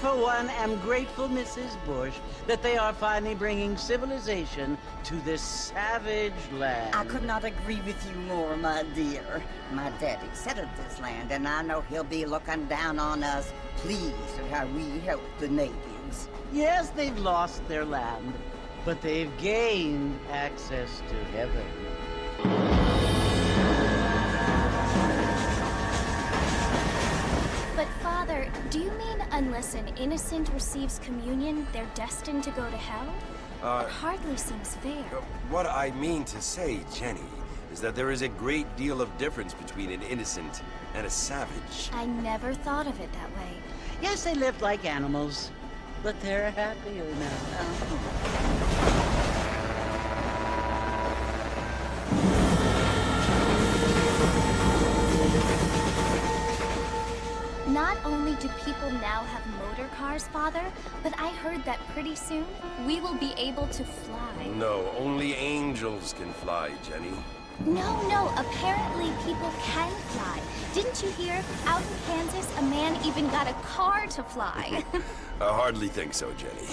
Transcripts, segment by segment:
for one, am grateful, Mrs. Bush, that they are finally bringing civilization to this savage land. I could not agree with you more, my dear. My daddy settled this land, and I know he'll be looking down on us, pleased at how we help the natives. Yes, they've lost their land, but they've gained access to heaven. But Father, do you mean unless an innocent receives communion, they're destined to go to hell? It hardly seems fair. What I mean to say, Jenny, is that there is a great deal of difference between an innocent and a savage. I never thought of it that way. Yes, they lived like animals, but they're happier now. Not only do people now have motor cars, Father, but I heard that pretty soon we will be able to fly. No, only angels can fly, Jenny. No, apparently people can fly. Didn't you hear? Out in Kansas, a man even got a car to fly. I hardly think so, Jenny.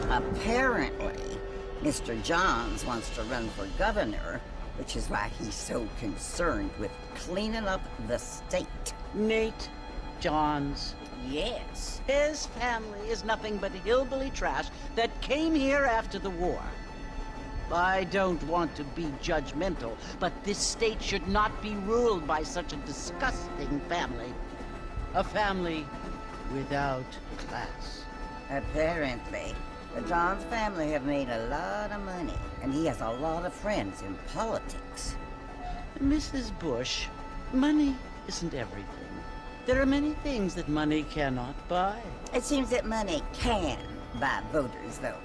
Apparently, Mr. Johns wants to run for governor, which is why he's so concerned with cleaning up the state. Nate Johns. Yes. His family is nothing but hillbilly trash that came here after the war. I don't want to be judgmental, but this state should not be ruled by such a disgusting family. A family without class. Apparently. The Johns family have made a lot of money, and he has a lot of friends in politics. Mrs. Bush, money isn't everything. There are many things that money cannot buy. It seems that money can buy voters, though.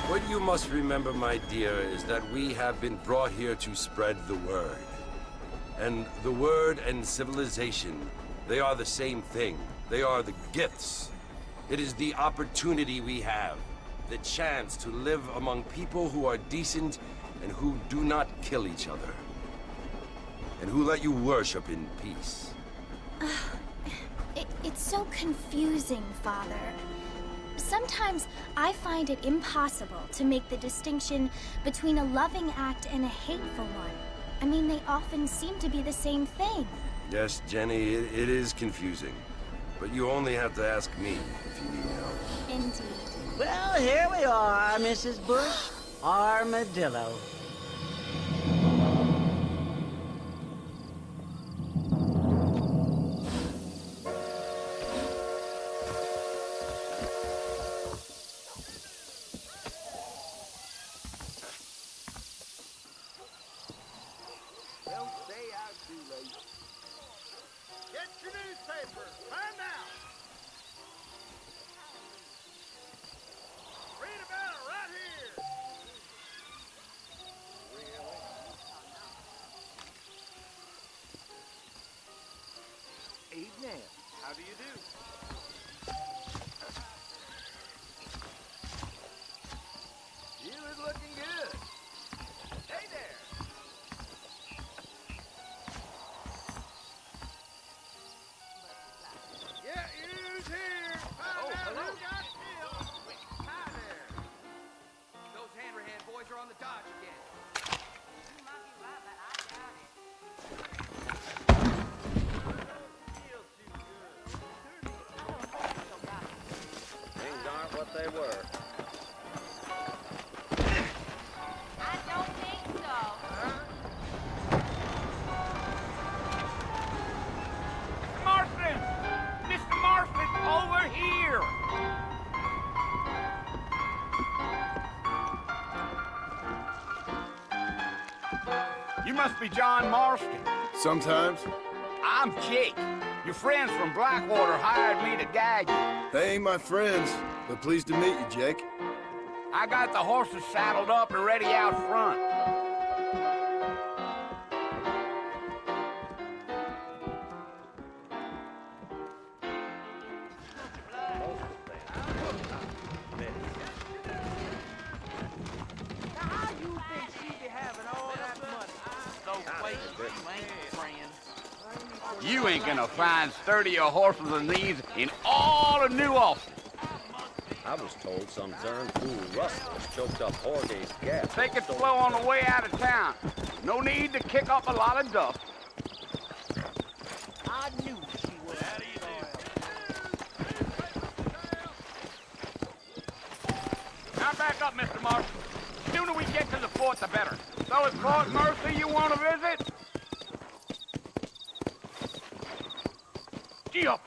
What you must remember, my dear, is that we have been brought here to spread the word. And the word and civilization, they are the same thing. They are the gifts. It is the opportunity we have, the chance to live among people who are decent and who do not kill each other. And who let you worship in peace. It's so confusing, Father. Sometimes I find it impossible to make the distinction between a loving act and a hateful one. I mean, they often seem to be the same thing. Yes, Jenny, it is confusing. But you only have to ask me if you need help. Indeed. Well, here we are, Mrs. Bush. Armadillo. Don't stay out too late. Get your newspaper. Find out. Read about it right here. Really? Evening. How do you do? You is looking good. Hey there. Yeah, who's here? Find out hello. who got killed. Hi there. Those Hanrahan boys are on the dodge again. You might be right, but I doubt it. Feel too good. I don't think so, guys. Things aren't what they were. I don't think so. Marston! Mr. Marston, over here! You must be John Marston. Sometimes. I'm Jake. Your friends from Blackwater hired me to guide you. They ain't my friends, but pleased to meet you, Jake. I got the horses saddled up and ready out front. You ain't gonna find sturdier horses than these in all of New Austin. I was told some darn fool rustlers choked up Jorge's gas. Take it slow on the way out of town. No need to kick up a lot of dust. I knew she was. Now back up, Mr. Marshall. The sooner we get to the fort, the better. So it's Fort Mercy you want to visit? Gee up.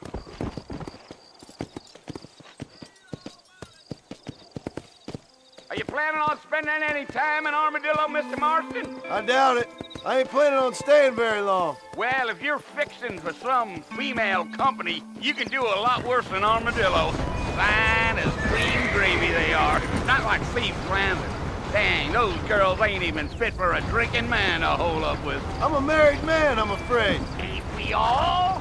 Are you planning on spending any time in Armadillo, Mr. Marston? I doubt it. I ain't planning on staying very long. Well, if you're fixing for some female company, you can do a lot worse than Armadillo. Fine as cream gravy they are. Not like Steve Flanders. Dang, those girls ain't even fit for a drinking man to hole up with. I'm a married man, I'm afraid. Ain't we all?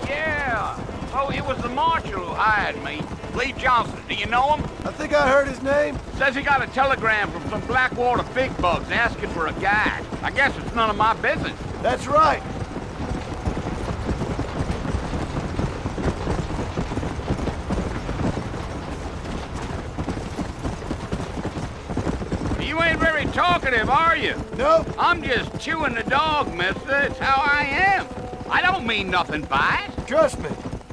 Yeah. Oh, it was the marshal who hired me. Lee Johnson. Do you know him? I think I heard his name. Says he got a telegram from some Blackwater big bugs asking for a guide. I guess it's none of my business. That's right. You ain't very talkative, are you? Nope. I'm just chewing the dog, mister. It's how I am. I don't mean nothing by it. Trust me.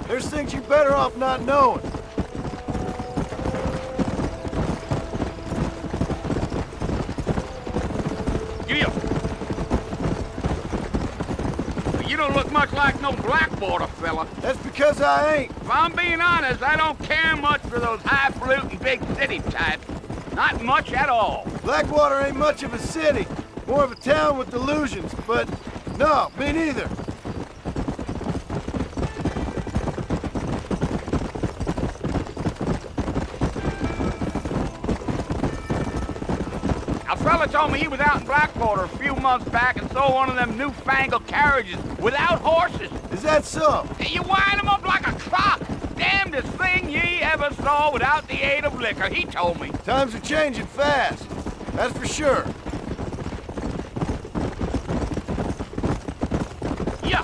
There's things you're better off not knowing. Giddy up. You don't look much like no Blackwater fella. That's because I ain't. If I'm being honest, I don't care much for those highfalutin big city types. Not much at all. Blackwater ain't much of a city. More of a town with delusions, but no, me neither. A fella told me he was out in Blackwater a few months back and saw one of them newfangled carriages without horses. Is that so? You wind 'em up like a clock. Damnedest thing ye ever saw without the aid of liquor, he told me. Times are changing fast. That's for sure. Yeah.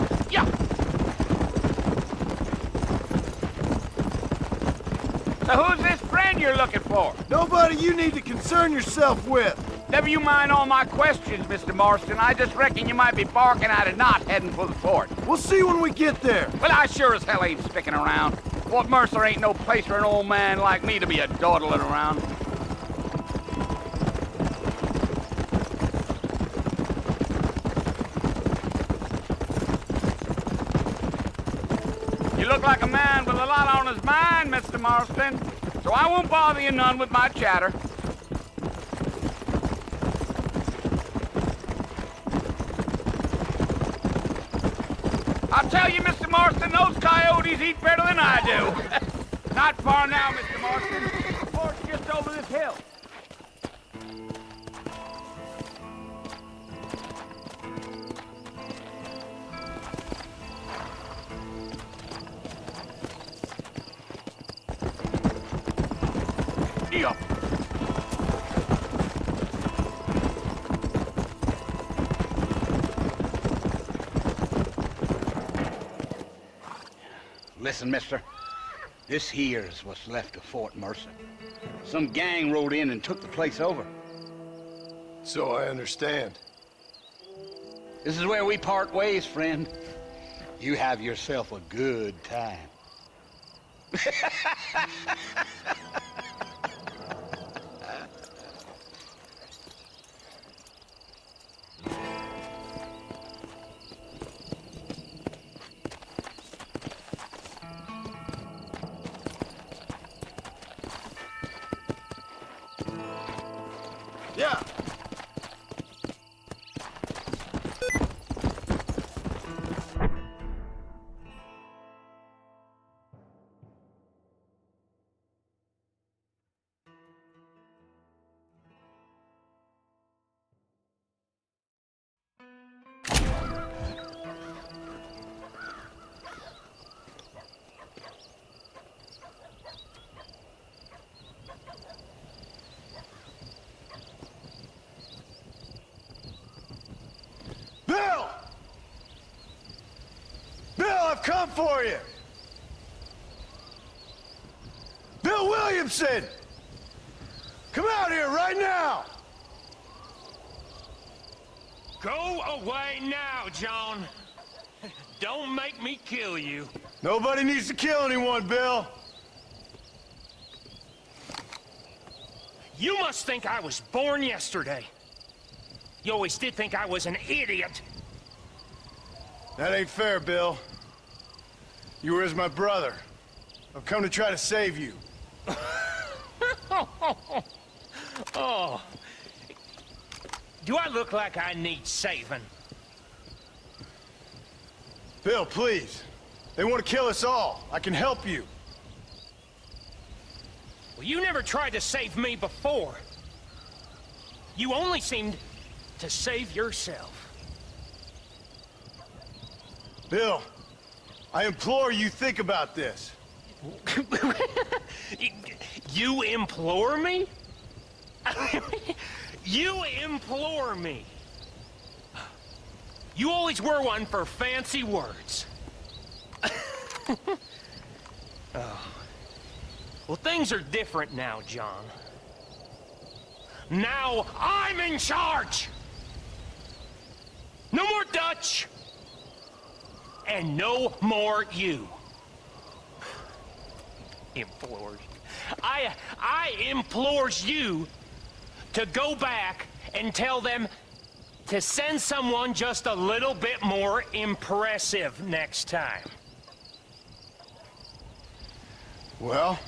So who's this friend you're looking for? Nobody you need to concern yourself with. Never you mind all my questions, Mr. Marston. I just reckon you might be barking at a knot heading for the fort. We'll see when we get there. Well, I sure as hell ain't sticking around. Fort Mercer ain't no place for an old man like me to be a dawdling around. You look like a man with a lot on his mind, Mr. Marston. So I won't bother you none with my chatter. I'll tell you, Mr. Marston, those coyotes eat better than I do. Not far now, Mr. Marston. The fort's just over this hill. Up. Listen, mister. This here's what's left of Fort Mercer. Some gang rode in and took the place over. So I understand. This is where we part ways, friend. You have yourself a good time. Yeah. I've come for you! Bill Williamson! Come out here right now! Go away now, John. Don't make me kill you. Nobody needs to kill anyone, Bill. You must think I was born yesterday. You always did think I was an idiot. That ain't fair, Bill. You were as my brother. I've come to try to save you. Oh. Do I look like I need saving? Bill, please. They want to kill us all. I can help you. Well, you never tried to save me before. You only seemed to save yourself. Bill, I implore you, think about this. You implore me? You implore me. You always were one for fancy words. Oh. Well, things are different now, John. Now I'm in charge! No more Dutch! And no more you. Implores. I implores you to go back and tell them to send someone just a little bit more impressive next time. Well?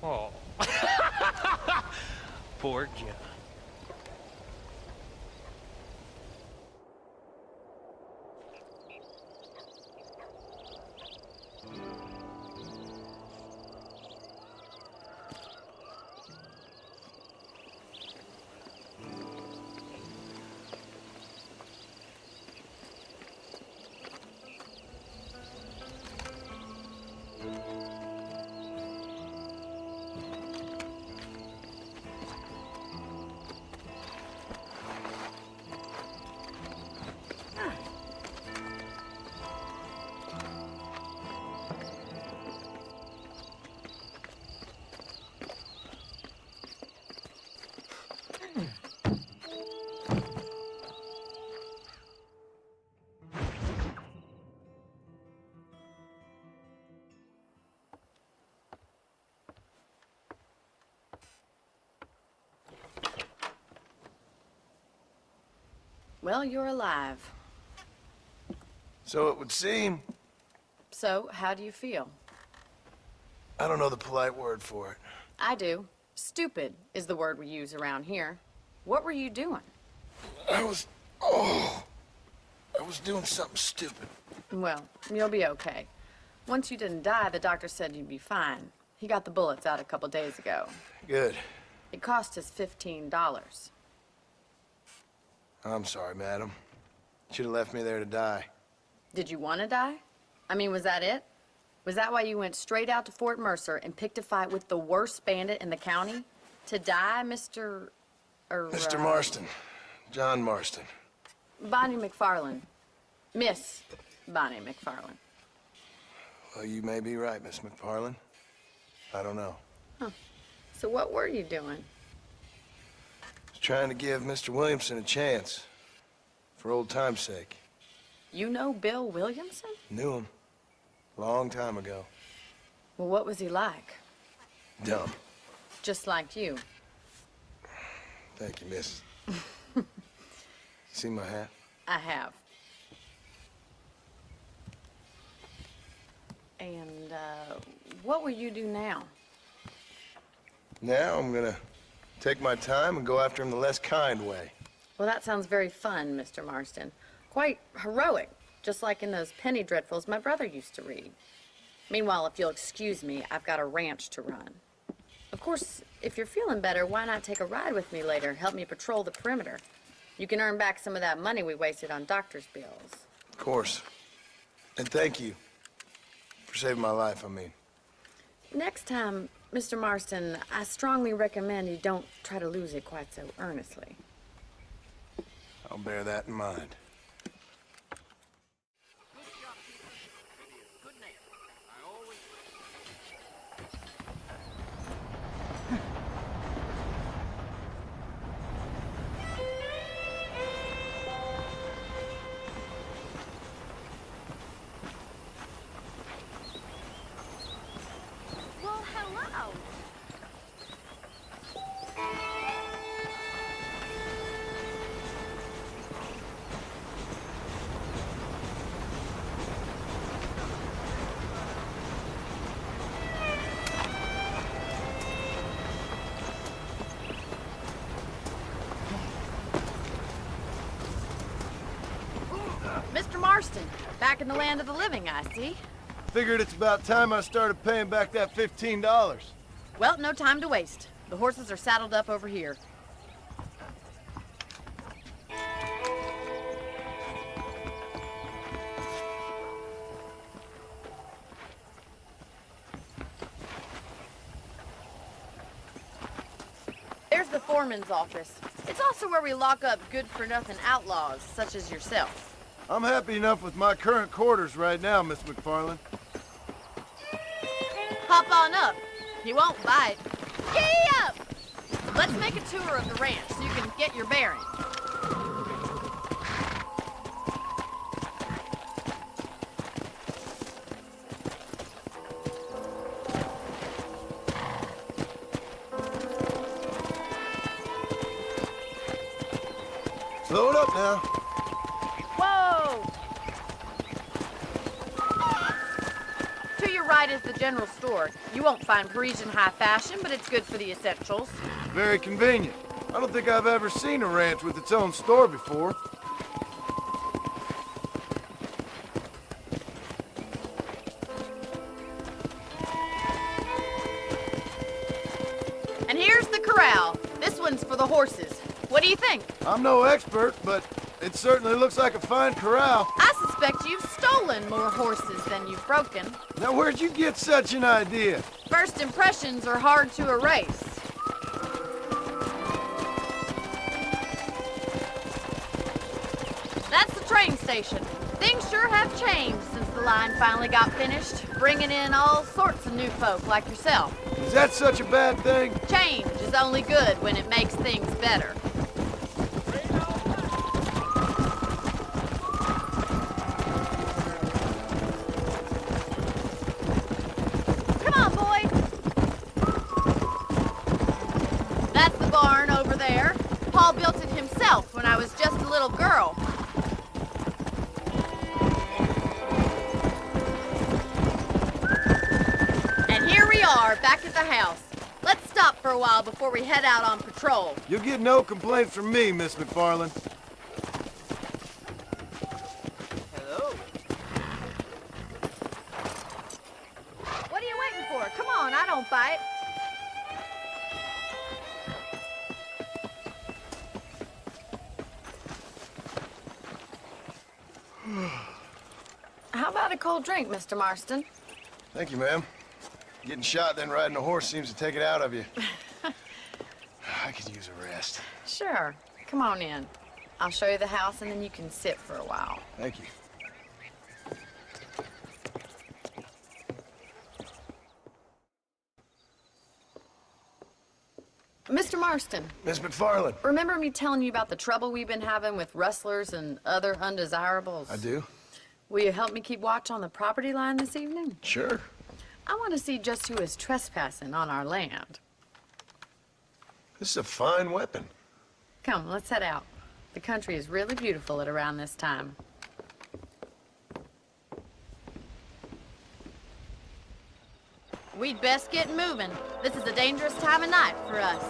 Oh. Poor John. Well, you're alive. So it would seem. So, how do you feel? I don't know the polite word for it. I do. Stupid is the word we use around here. What were you doing? I was doing something stupid. Well, you'll be okay. Once you didn't die, the doctor said you'd be fine. He got the bullets out a couple days ago. Good. It cost us $15. I'm sorry, madam. Should have left me there to die. Did you want to die? I mean, was that it? Was that why you went straight out to Fort Mercer and picked a fight with the worst bandit in the county? To die, Mr. Mr. Marston. John Marston. Bonnie McFarland. Miss Bonnie McFarland. Well, you may be right, Miss McFarland. I don't know. Huh. So what were you doing? I was trying to give Mr. Williamson a chance. For old time's sake. You know Bill Williamson? Knew him. Long time ago. Well, what was he like? Dumb. Just like you. Thank you, miss. You see my hat? I have. And, what will you do now? Now I'm gonna take my time and go after him the less kind way. Well, that sounds very fun, Mr. Marston. Quite heroic, just like in those penny dreadfuls my brother used to read. Meanwhile, if you'll excuse me, I've got a ranch to run. Of course, if you're feeling better, why not take a ride with me later? Help me patrol the perimeter. You can earn back some of that money we wasted on doctor's bills. Of course. And thank you for saving my life, I mean. Next time, Mr. Marston, I strongly recommend you don't try to lose it quite so earnestly. I'll bear that in mind. Marston. Back in the land of the living, I see. Figured it's about time I started paying back that $15. Well, no time to waste. The horses are saddled up over here. There's the foreman's office. It's also where we lock up good-for-nothing outlaws, such as yourself. I'm happy enough with my current quarters right now, Miss McFarland. Hop on up. He won't bite. Giddy up! Let's make a tour of the ranch so you can get your bearings. Slow it up now. Whoa! To your right is the general store. You won't find Parisian high fashion, but it's good for the essentials. Very convenient. I don't think I've ever seen a ranch with its own store before. And here's the corral. This one's for the horses. What do you think? I'm no expert, but it certainly looks like a fine corral. I suspect you've stolen more horses than you've broken. Now, where'd you get such an idea? First impressions are hard to erase. That's the train station. Things sure have changed since the line finally got finished, bringing in all sorts of new folk like yourself. Is that such a bad thing? Change is only good when it makes things better. Come on, boy. That's the barn over there. Paul built it himself when I was just a little girl. And here we are, back at the house. Let's stop for a while before we head out on patrol. You'll get no complaints from me, Miss McFarland. Hello. What are you waiting for? Come on, I don't bite. How about a cold drink, Mr. Marston? Thank you, ma'am. Getting shot, then riding a horse seems to take it out of you. I could use a rest. Sure. Come on in. I'll show you the house, and then you can sit for a while. Thank you. Mr. Marston, Miss McFarland. remember me telling you about the trouble we've been having with rustlers and other undesirables? I do? Will you help me keep watch on the property line this evening? Sure. I want to see just who is trespassing on our land. This is a fine weapon. Come, let's head out. The country is really beautiful at around this time. We'd best get moving. This is a dangerous time of night for us.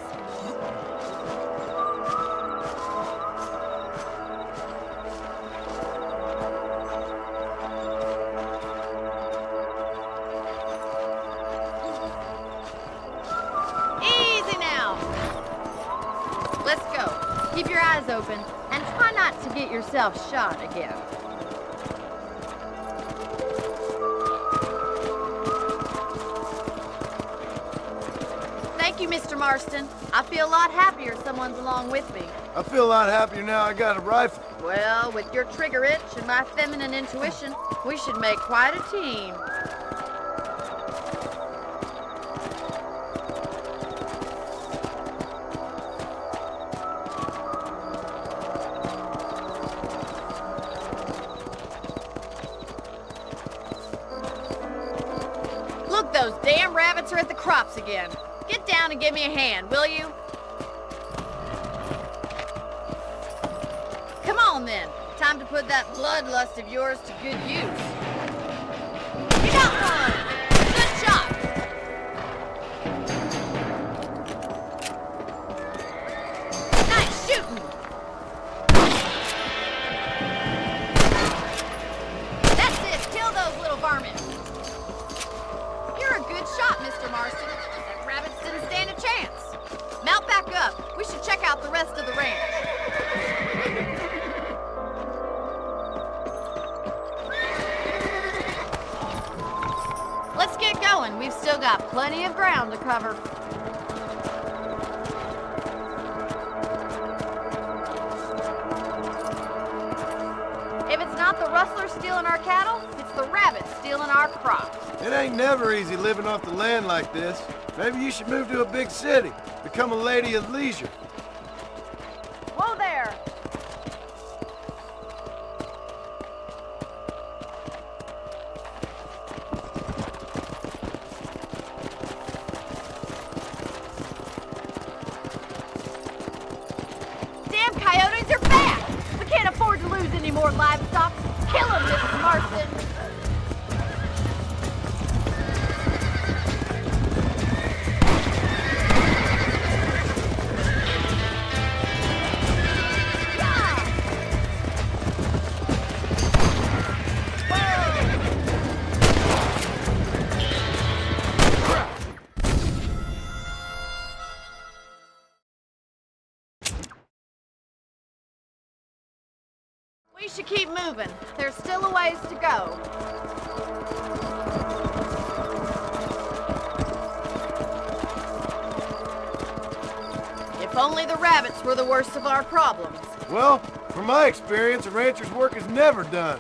Easy now. Let's go. Keep your eyes open and try not to get yourself shot again. Thank you, Mr. Marston. I feel a lot happier someone's along with me. I feel a lot happier now I got a rifle. Well, with your trigger itch and my feminine intuition, we should make quite a team. Look, those damn rabbits are at the crops again. Get down and give me a hand, will you? Come on, then. Time to put that bloodlust of yours to good use. You got one! Good shot! Nice shooting! plenty of ground to cover. If it's not the rustlers stealing our cattle, it's the rabbits stealing our crops. It ain't never easy living off the land like this. Maybe you should move to a big city. Become a lady of leisure. Whoa there! Damn coyotes are back! We can't afford to lose any more livestock. Kill them, Mrs. Marston! We should keep moving. There's still a ways to go. If only the rabbits were the worst of our problems. Well, from my experience, a rancher's work is never done.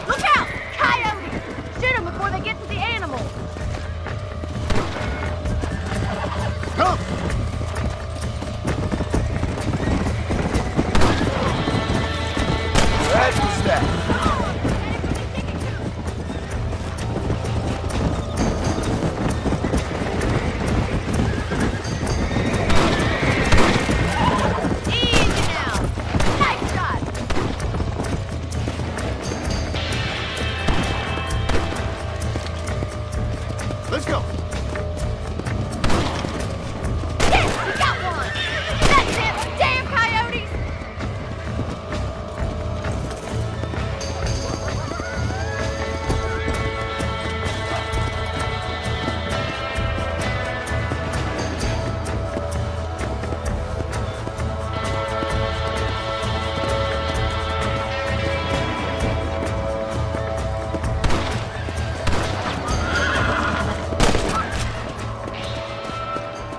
Look out! Coyotes! Shoot them before they get to the animals. Come! That's the stack. Easy now. Nice shot. Let's go. Yes, we got one. That's it. Damn coyotes.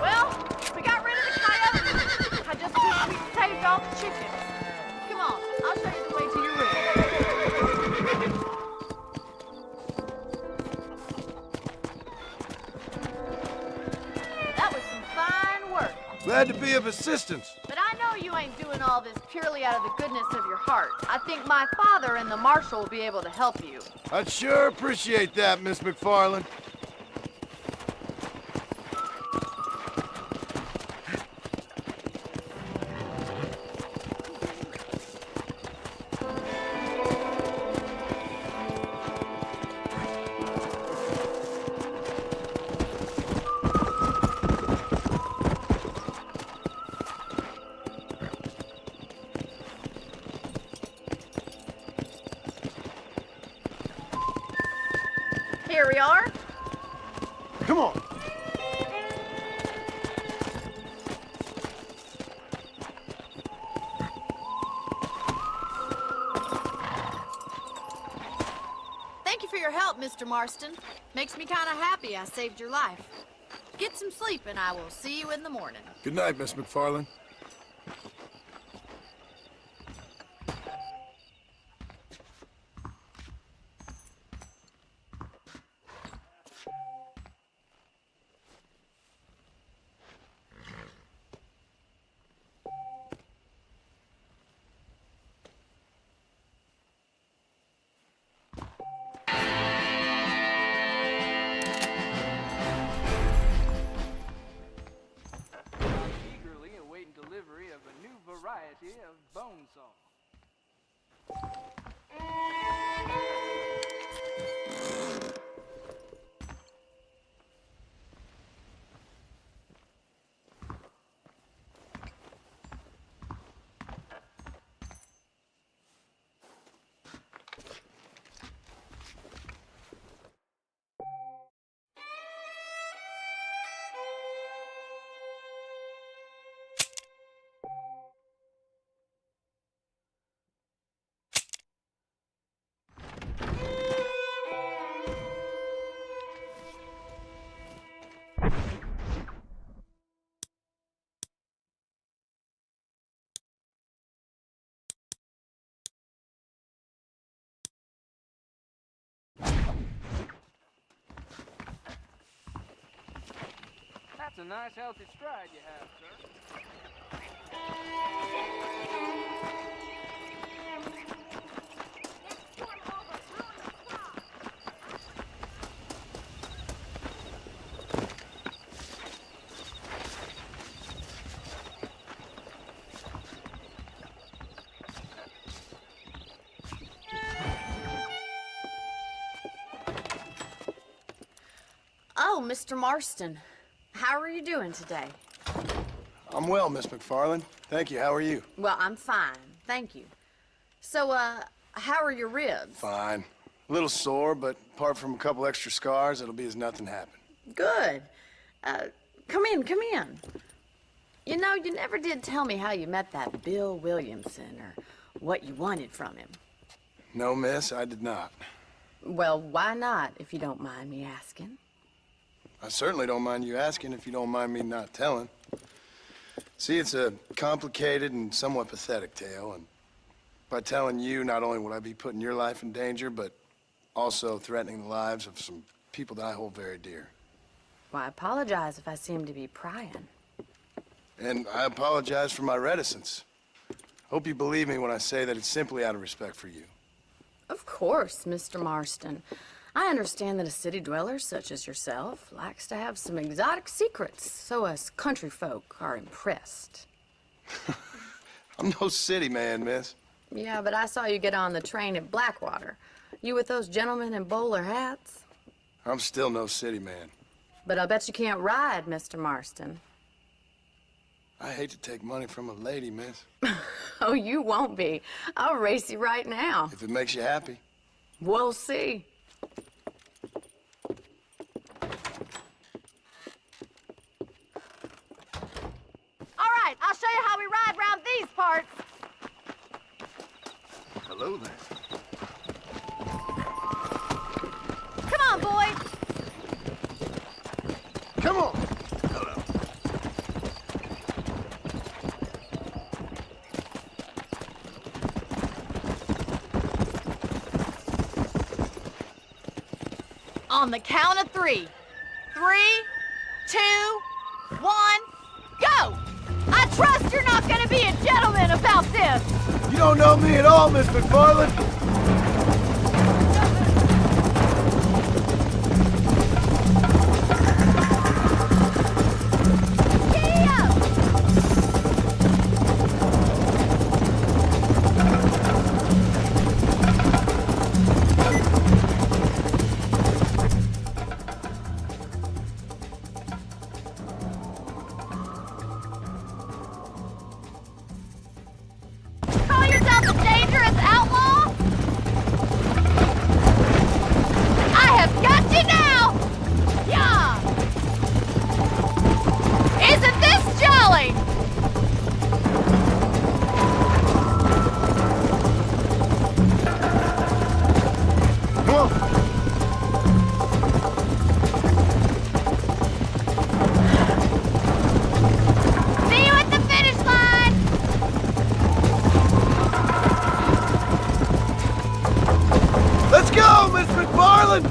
Well, we got rid of the coyotes. I just wish we'd saved all the chickens. Come on, I'll show you the way to your room. That was some fine work. Glad to be of assistance. But I know you ain't doing all this purely out of the goodness of your heart. I think my father and the marshal will be able to help you. I'd sure appreciate that, Miss McFarland. Here we are. Come on. Thank you for your help, Mr. Marston. Makes me kind of happy I saved your life. Get some sleep and I will see you in the morning. Good night, Miss McFarland. Eagerly awaiting That's a nice, healthy stride you have, sir. Oh, Mr. Marston. How are you doing today? I'm well, Miss McFarland. Thank you. How are you? Well, I'm fine. Thank you. So, how are your ribs? Fine. A little sore, but apart from a couple extra scars, it'll be as nothing happened. Good. Come in, come in. You know, you never did tell me how you met that Bill Williamson or what you wanted from him. No, miss, I did not. Well, why not, if you don't mind me asking? I certainly don't mind you asking if you don't mind me not telling. See, it's a complicated and somewhat pathetic tale, and by telling you, not only would I be putting your life in danger, but also threatening the lives of some people that I hold very dear. Well, I apologize if I seem to be prying. And I apologize for my reticence. Hope you believe me when I say that it's simply out of respect for you. Of course, Mr. Marston. I understand that a city dweller such as yourself likes to have some exotic secrets, so us country folk are impressed. I'm no city man, miss. Yeah, but I saw you get on the train at Blackwater. You with those gentlemen in bowler hats? I'm still no city man. But I bet you can't ride, Mr. Marston. I hate to take money from a lady, miss. Oh, you won't be. I'll race you right now. If it makes you happy. We'll see. All right, I'll show you how we ride round these parts. Hello there. Come on, boys. Come on! On the count of 3. 3, 2, 1, go! I trust you're not gonna be a gentleman about this. You don't know me at all, Miss McFarland. Giddy up! Call yourself a dangerous outlaw? I have got you now! Yeah! Isn't this jolly? Come on. See you at the finish line! Let's go, Miss McFarland!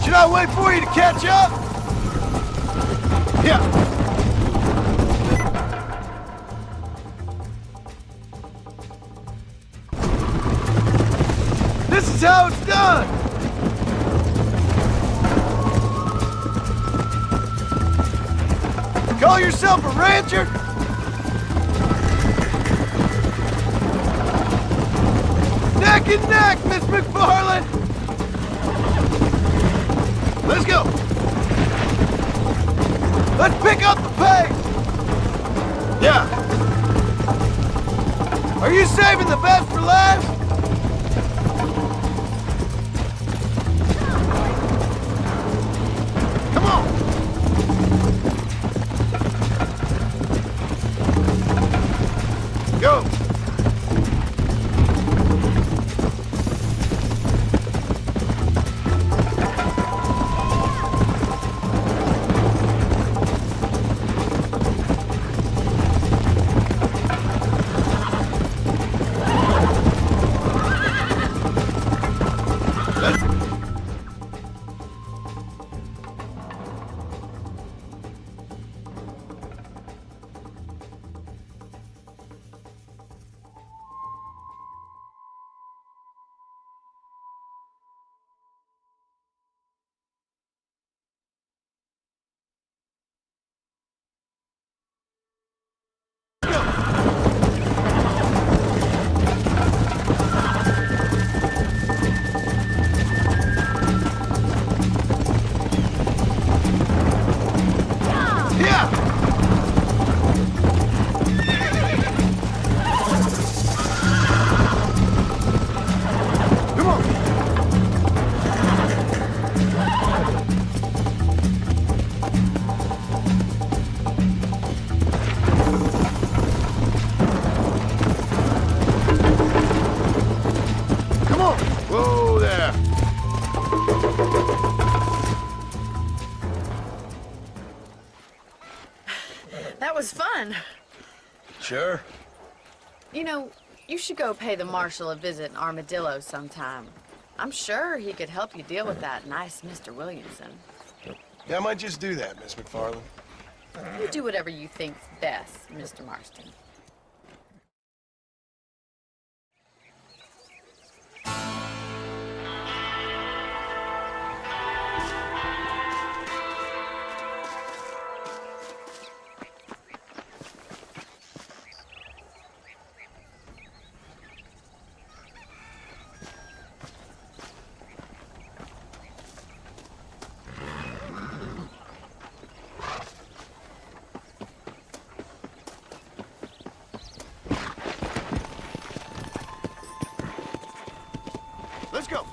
Should I wait for you to catch up? Yeah. This is how it's done! Call yourself a rancher? Neck and neck, Miss McFarland! Let's go! Let's pick up the pace! Yeah. Are you saving the best for last? Come on! Go! Sure. You know, you should go pay the marshal a visit in Armadillo sometime. I'm sure he could help you deal with that nice Mr. Williamson. Yeah, I might just do that, Miss McFarland. You do whatever you think's best, Mr. Marston. Let's go.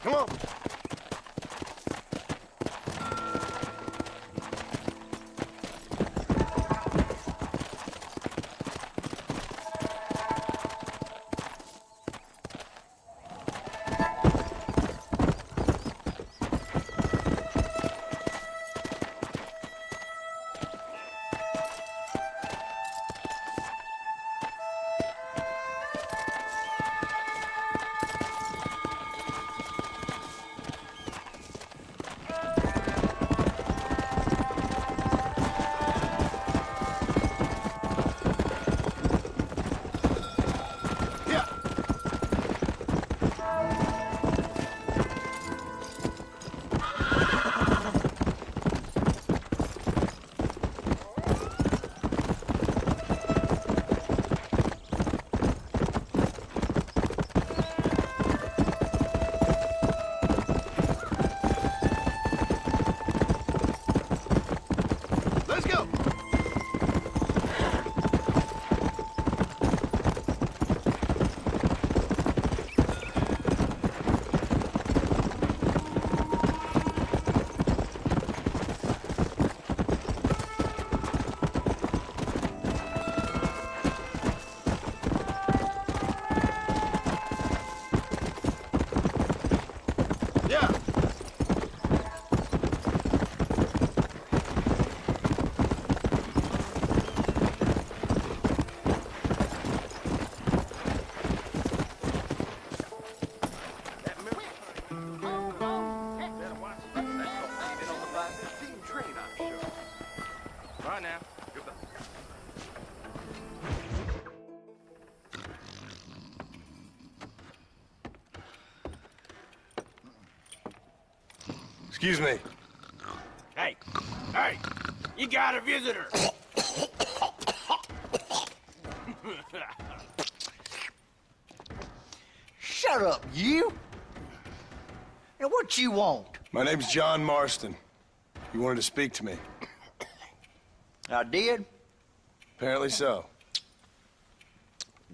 Come on. Excuse me. Hey, hey, you got a visitor. Shut up, you! And what you want? My name's John Marston. You wanted to speak to me. I did? Apparently so.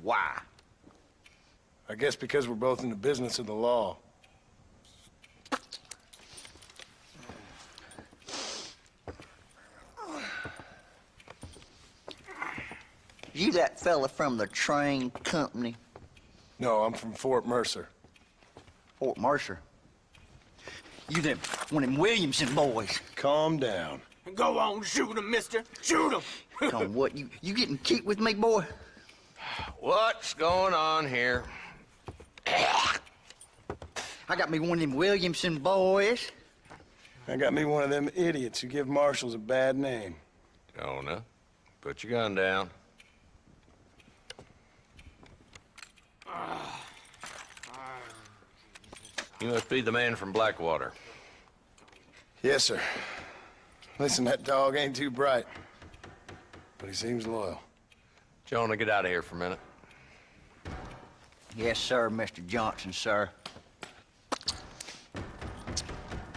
Why? I guess because we're both in the business of the law. You that fella from the train company? No, I'm from Fort Mercer. Fort Mercer? You them, one of them Williamson boys. Calm down. Go on, shoot him, mister. Shoot him. Come on, what, you getting cute with me, boy? What's going on here? I got me one of them Williamson boys. I got me one of them idiots who give marshals a bad name. Jonah, put your gun down. You must be the man from Blackwater. Yes, sir. Listen, that dog ain't too bright, but he seems loyal. Jonah, get out of here for a minute. Yes, sir, Mr. Johnson, sir.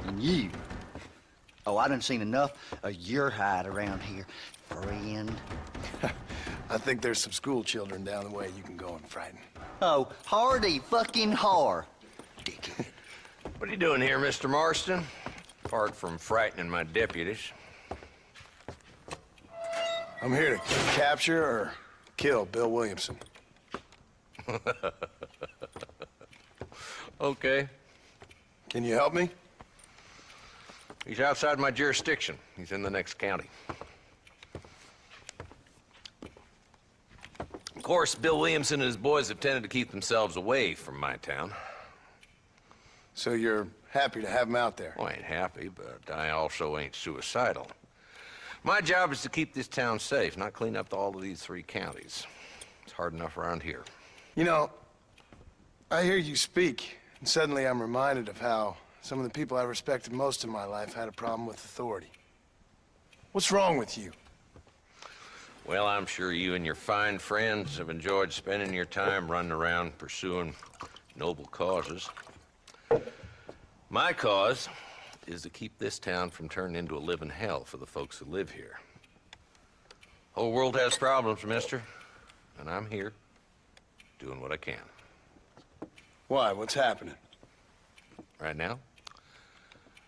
And you. Oh, I done seen enough of your hide around here, friend. I think there's some school children down the way you can go and frighten. Oh, hardy fucking har. Dickhead. What are you doing here, Mr. Marston? Apart from frightening my deputies. I'm here to capture or kill Bill Williamson. Okay. Can you help me? He's outside my jurisdiction. He's in the next county. Of course, Bill Williamson and his boys have tended to keep themselves away from my town. So you're happy to have him out there? Well, I ain't happy, but I also ain't suicidal. My job is to keep this town safe, not clean up all of these 3 counties. It's hard enough around here. You know, I hear you speak, and suddenly I'm reminded of how some of the people I respected most in my life had a problem with authority. What's wrong with you? Well, I'm sure you and your fine friends have enjoyed spending your time running around pursuing noble causes. My cause is to keep this town from turning into a living hell for the folks who live here. Whole world has problems, mister, and I'm here doing what I can. Why? What's happening? Right now,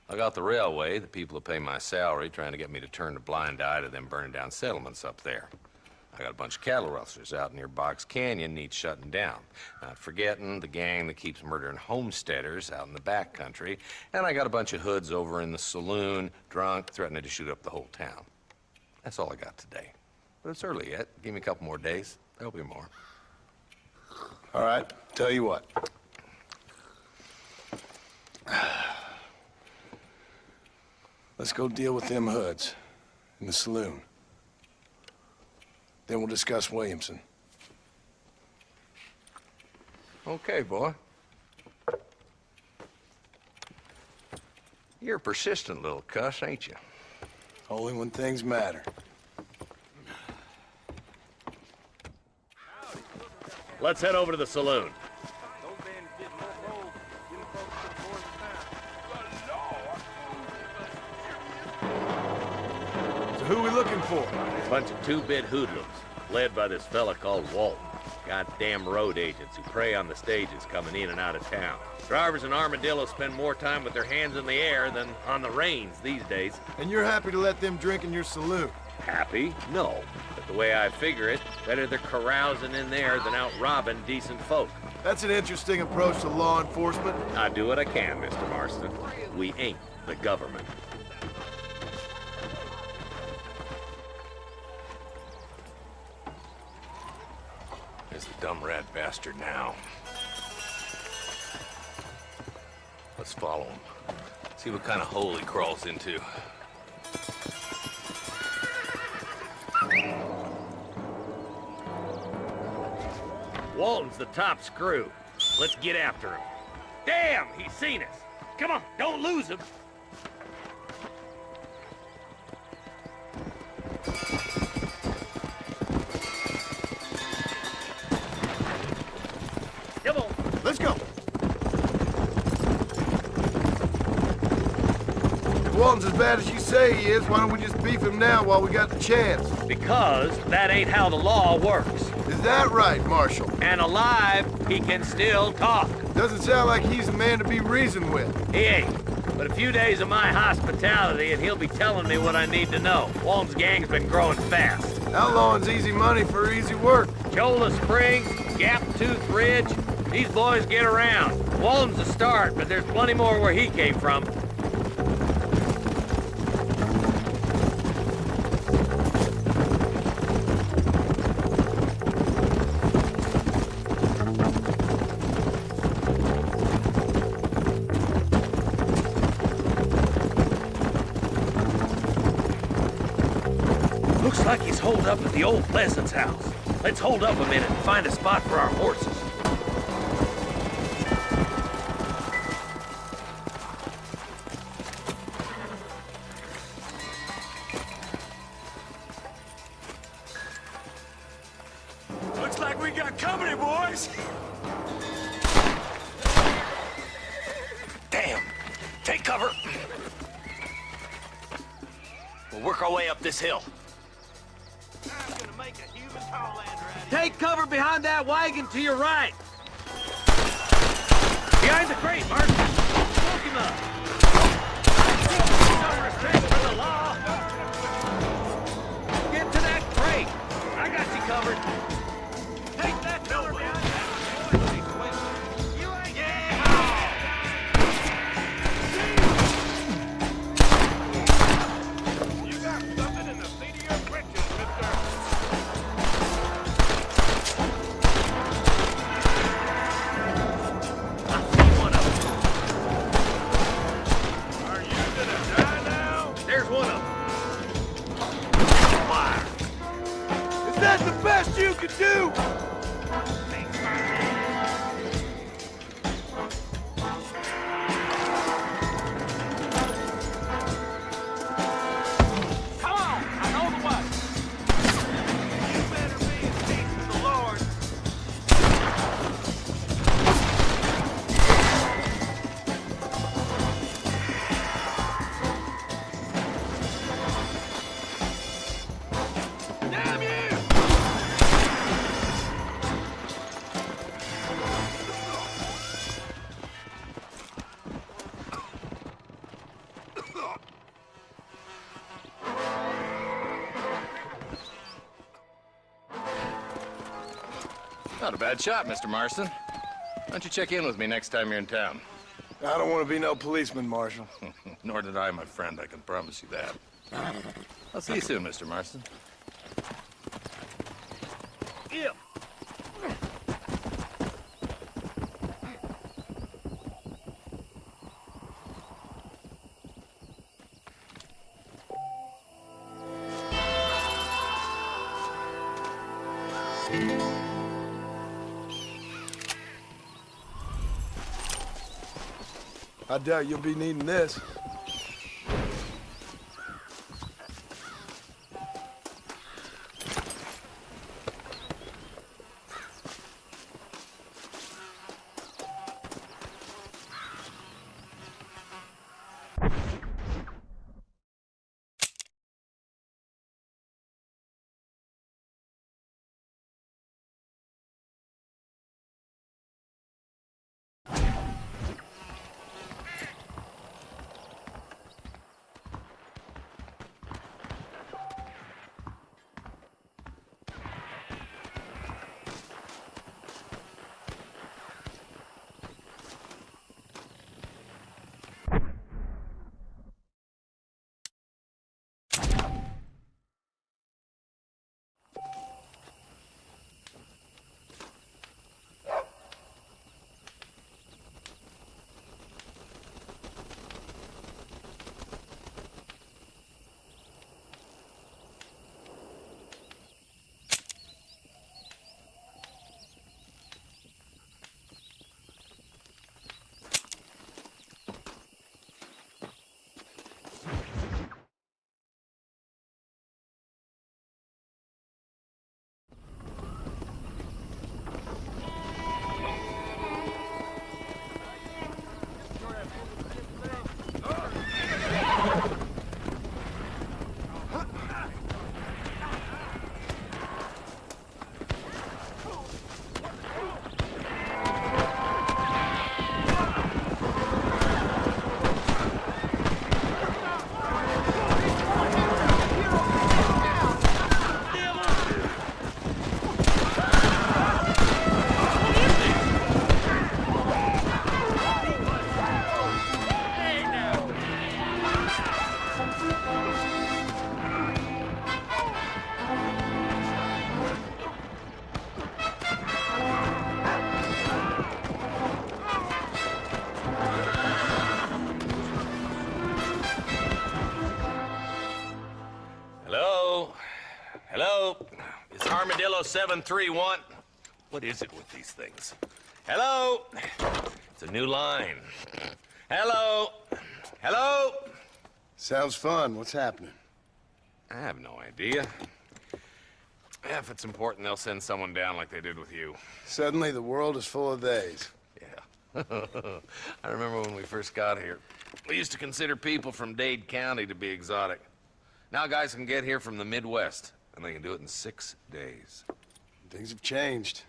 I got the railway, the people who pay my salary, trying to get me to turn a blind eye to them burning down settlements up there. I got a bunch of cattle rustlers out near Box Canyon needs shutting down. Not forgetting the gang that keeps murdering homesteaders out in the back country. And I got a bunch of hoods over in the saloon, drunk, threatening to shoot up the whole town. That's all I got today. But it's early yet. Give me a couple more days. There'll be more. All right, tell you what. Let's go deal with them hoods in the saloon. Then we'll discuss Williamson. Okay, boy. You're a persistent little cuss, ain't you? Only when things matter. Let's head over to the saloon. So who are we looking for? A bunch of 2-bit hoodlums, led by this fella called Walton. Goddamn road agents who prey on the stages coming in and out of town. Drivers in Armadillo spend more time with their hands in the air than on the reins these days. And you're happy to let them drink in your saloon? Happy? No. But the way I figure it, better they're carousing in there than out robbing decent folk. That's an interesting approach to law enforcement. I do what I can, Mr. Marston. We ain't the government. There's the dumb rat bastard now. Let's follow him. See what kind of hole he crawls into. Walton's the top screw. Let's get after him. Damn, he's seen us. Come on, don't lose him. Come on. Let's go. If Walton's as bad as you say he is, why don't we just beef him now while we got the chance? Because that ain't how the law works. Is that right, Marshal? And alive, he can still talk. Doesn't sound like he's a man to be reasoned with. He ain't. But a few days of my hospitality and he'll be telling me what I need to know. Walton's gang's been growing fast. Outlawing's easy money for easy work. Cholla Springs, Gap Tooth Ridge, these boys get around. Walton's a start, but there's plenty more where he came from. like he's holed up at the old Pleasance house. Let's hold up a minute and find a spot for our horses. Looks like we got company, boys. Damn! Take cover! We'll work our way up this hill. Take cover behind that wagon to your right. Behind the crate, Mark! Smoke him up! No respect for the law! Get to that crate! I got you covered. Take that cover behind that. You ain't... You got something in the seat of your britches, mister. I see one of them. Are you gonna die now? There's one of them. Fire! Is that the best you could do? Come on, I know the way. You better be in peace with the Lord. Damn you! Not a bad shot, Mr. Marston. Why don't you check in with me next time you're in town? I don't want to be no policeman, Marshal. Nor did I, my friend. I can promise you that. I'll see you soon, Mr. Marston. Yeah. I doubt you'll be needing this. Kilo 731. What is it with these things? Hello? It's a new line. Hello? Hello? Sounds fun. What's happening? I have no idea. If it's important, they'll send someone down like they did with you. Suddenly, the world is full of theys. Yeah. I remember when we first got here. We used to consider people from Dade County to be exotic. Now guys can get here from the Midwest, and they can do it in 6 days. Things have changed.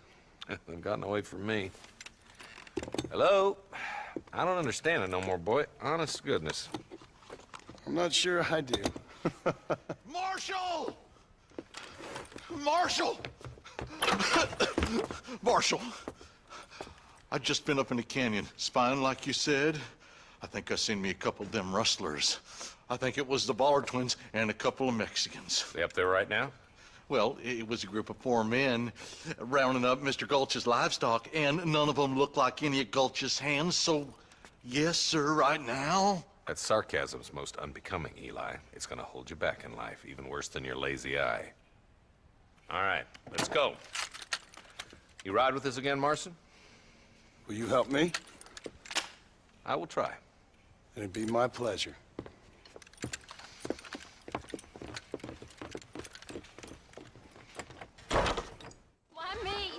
They've gotten away from me. Hello? I don't understand it no more, boy. Honest to goodness. I'm not sure I do. Marshal! Marshal! Marshal, I just been up in the canyon, spying like you said. I think I seen me a couple of them rustlers. I think it was the Ballard twins and a couple of Mexicans. They up there right now? Well, it was a group of 4 men rounding up Mr. Gulch's livestock, and none of them looked like any of Gulch's hands, so yes, sir, right now. That sarcasm's most unbecoming, Eli. It's gonna hold you back in life, even worse than your lazy eye. All right, let's go. You ride with us again, Marston? Will you help me? I will try. It'd be my pleasure. Why me?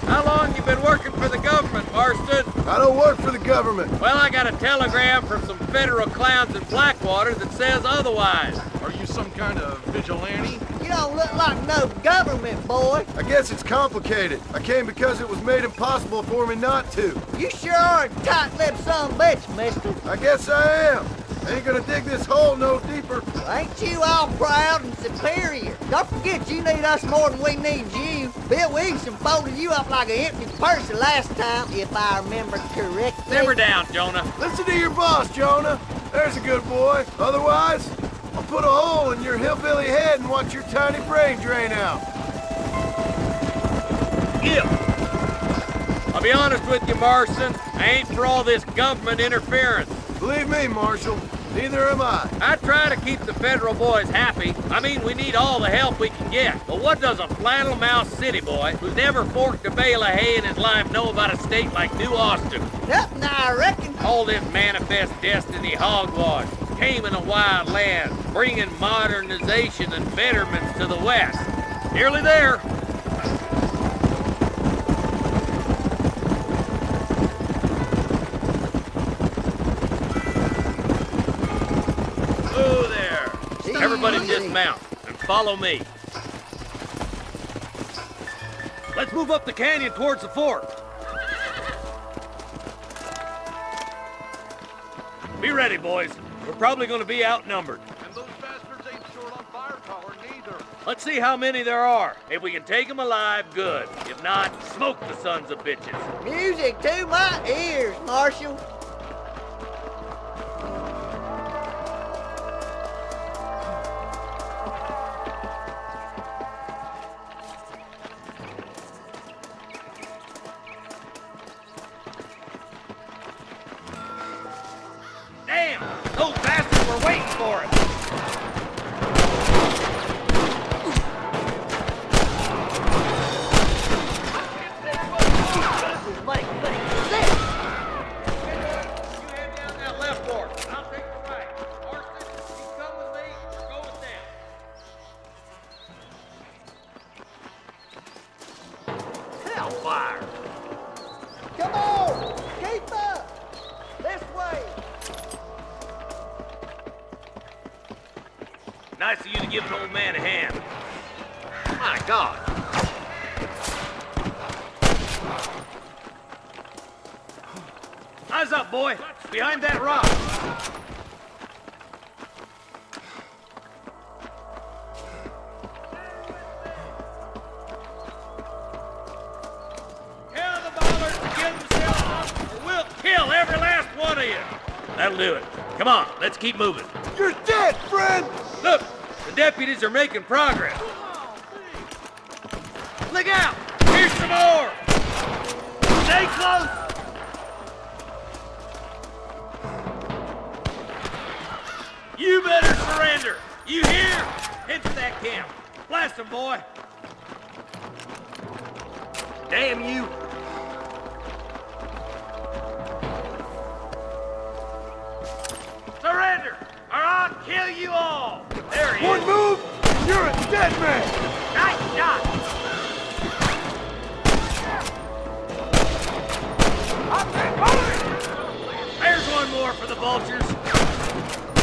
How long you been working for the government, Marston? I don't work for the government. Well, I got a telegram from some federal clowns in Blackwater that says otherwise. Are you some kind of vigilante? You don't look like no government boy. I guess it's complicated. I came because it was made impossible for me not to. You sure are a tight-lipped son of a bitch, mister. I guess I am. Ain't gonna dig this hole no deeper. Ain't you all proud and superior? Don't forget you need us more than we need you. Bill Wilson folded you up like an empty purse the last time, if I remember correctly. Simmer down, Jonah. Listen to your boss, Jonah. There's a good boy. Otherwise, I'll put a hole in your hillbilly head and watch your tiny brain drain out. Yeah. I'll be honest with you, Marston. I ain't for all this government interference. Believe me, Marshal, neither am I. I try to keep the federal boys happy. I mean, we need all the help we can get. But what does a flannel-mouthed city boy who's never forked a bale of hay in his life know about a state like New Austin? Nothing, I reckon. All this manifest destiny hogwash, taming a wild land, bringing modernization and betterments to the West. Nearly there. Whoa there. Everybody dismount and follow me. Let's move up the canyon towards the fort. Be ready, boys. We're probably going to be outnumbered. And those bastards ain't short on firepower, neither. Let's see how many there are. If we can take them alive, good. If not, smoke the sons of bitches. Music to my ears, Marshal. Damn! Those bastards were waiting for us! You head down that left ward. I'll take the right. Marston, you come with me or go with them. Hellfire! Come on! Keep up! This way! Nice of you to give an old man a hand. My God. Eyes up, boy. Behind that rock. Tell the Ballards to give themselves up, or we'll kill every last one of you. That'll do it. Come on, let's keep moving. You're dead, friend! Look, the deputies are making progress. Look out! Here's some more! Stay close! better surrender. You hear? Head to that camp. Blast him, boy. Damn you! Surrender, or I'll kill you all. There he One is. move, and you're a dead man! Nice shot. There's one more for the vultures.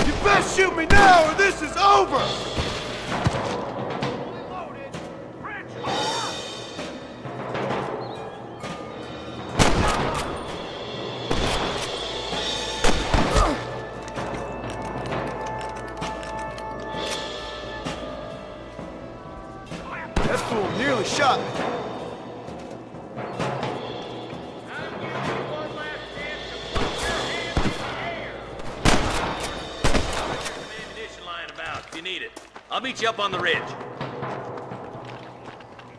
You best shoot me now, or this is over! That fool nearly shot me. Ammunition lying about if you need it. I'll meet you up on the ridge.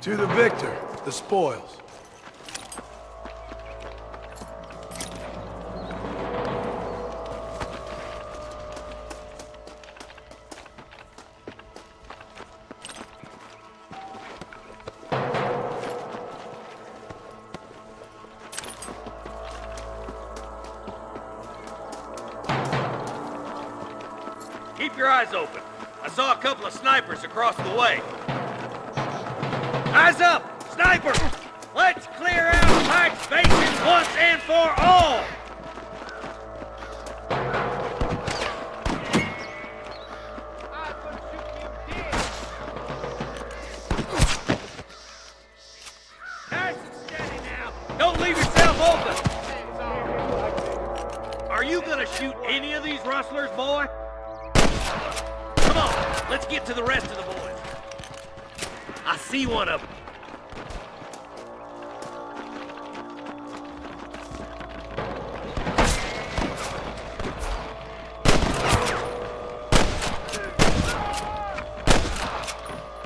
To the victor, the spoils. Keep your eyes open. I saw a couple of snipers across the way. Eyes up! Sniper! Let's clear out Pike's Basin once and for all! Nice and steady now. Don't leave yourself open. Are you gonna shoot any of these rustlers, boy? Come on, let's get to the rest of the boys. I see one of them.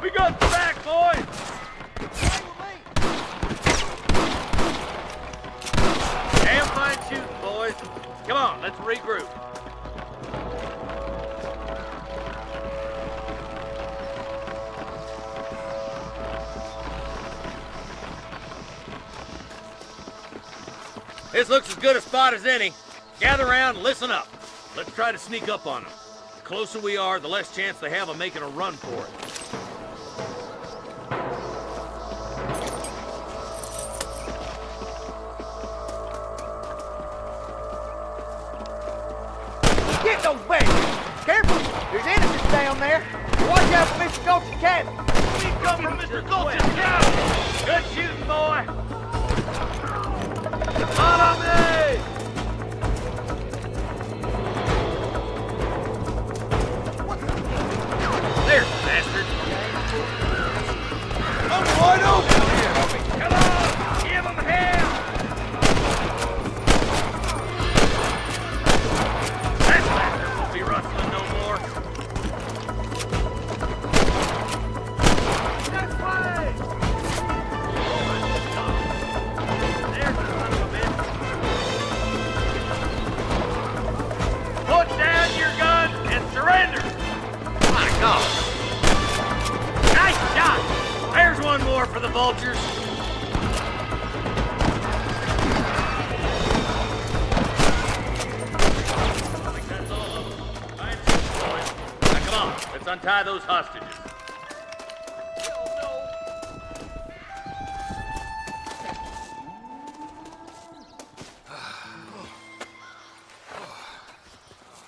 We got the back, boys! Damn fine shooting, boys. Come on, let's regroup. This looks as good a spot as any. Gather around and listen up. Let's try to sneak up on them. The closer we are, the less chance they have of making a run for it. Get those bags! Careful! There's innocents down there! Watch out for Mr. Gulch's cabin! We come from Mr. Gulch's cabin! Good shooting, boy! Follow me! There's the bastard! I'm wide open here! Come on! Give him hell! That bastard won't be rustling no more. This way! There's the son of a bitch. Put down your gun and surrender! My God! Nice shot! There's one more for the vultures. I think that's all of them. Fine shooting, boys. Now come on, let's untie those hostages.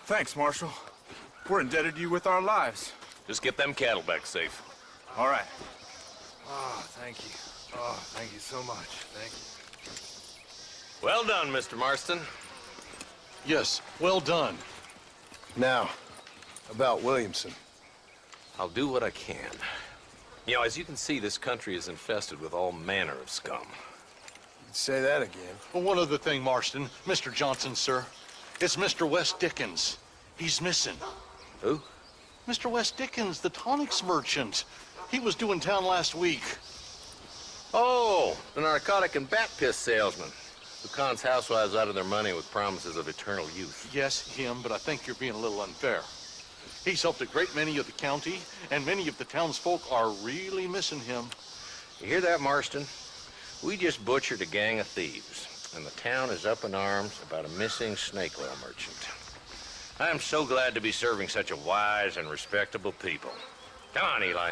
Thanks, Marshal. We're indebted to you with our lives. Just get them cattle back safe. All right. Oh, thank you. Oh, thank you so much. Thank you. Well done, Mr. Marston. Yes, well done. Now, about Williamson. I'll do what I can. You know, as you can see, this country is infested with all manner of scum. You'd say that again. Well, one other thing, Marston. Mr. Johnson, sir. It's Mr. Wes Dickens. He's missing. Who? Mr. Wes Dickens, the tonics merchant. He was due in town last week. Oh, the narcotic and bat piss salesman who cons housewives out of their money with promises of eternal youth. Yes, him, but I think you're being a little unfair. He's helped a great many of the county, and many of the townsfolk are really missing him. You hear that, Marston? We just butchered a gang of thieves, and the town is up in arms about a missing snake oil merchant. I am so glad to be serving such a wise and respectable people. Come on, Eli.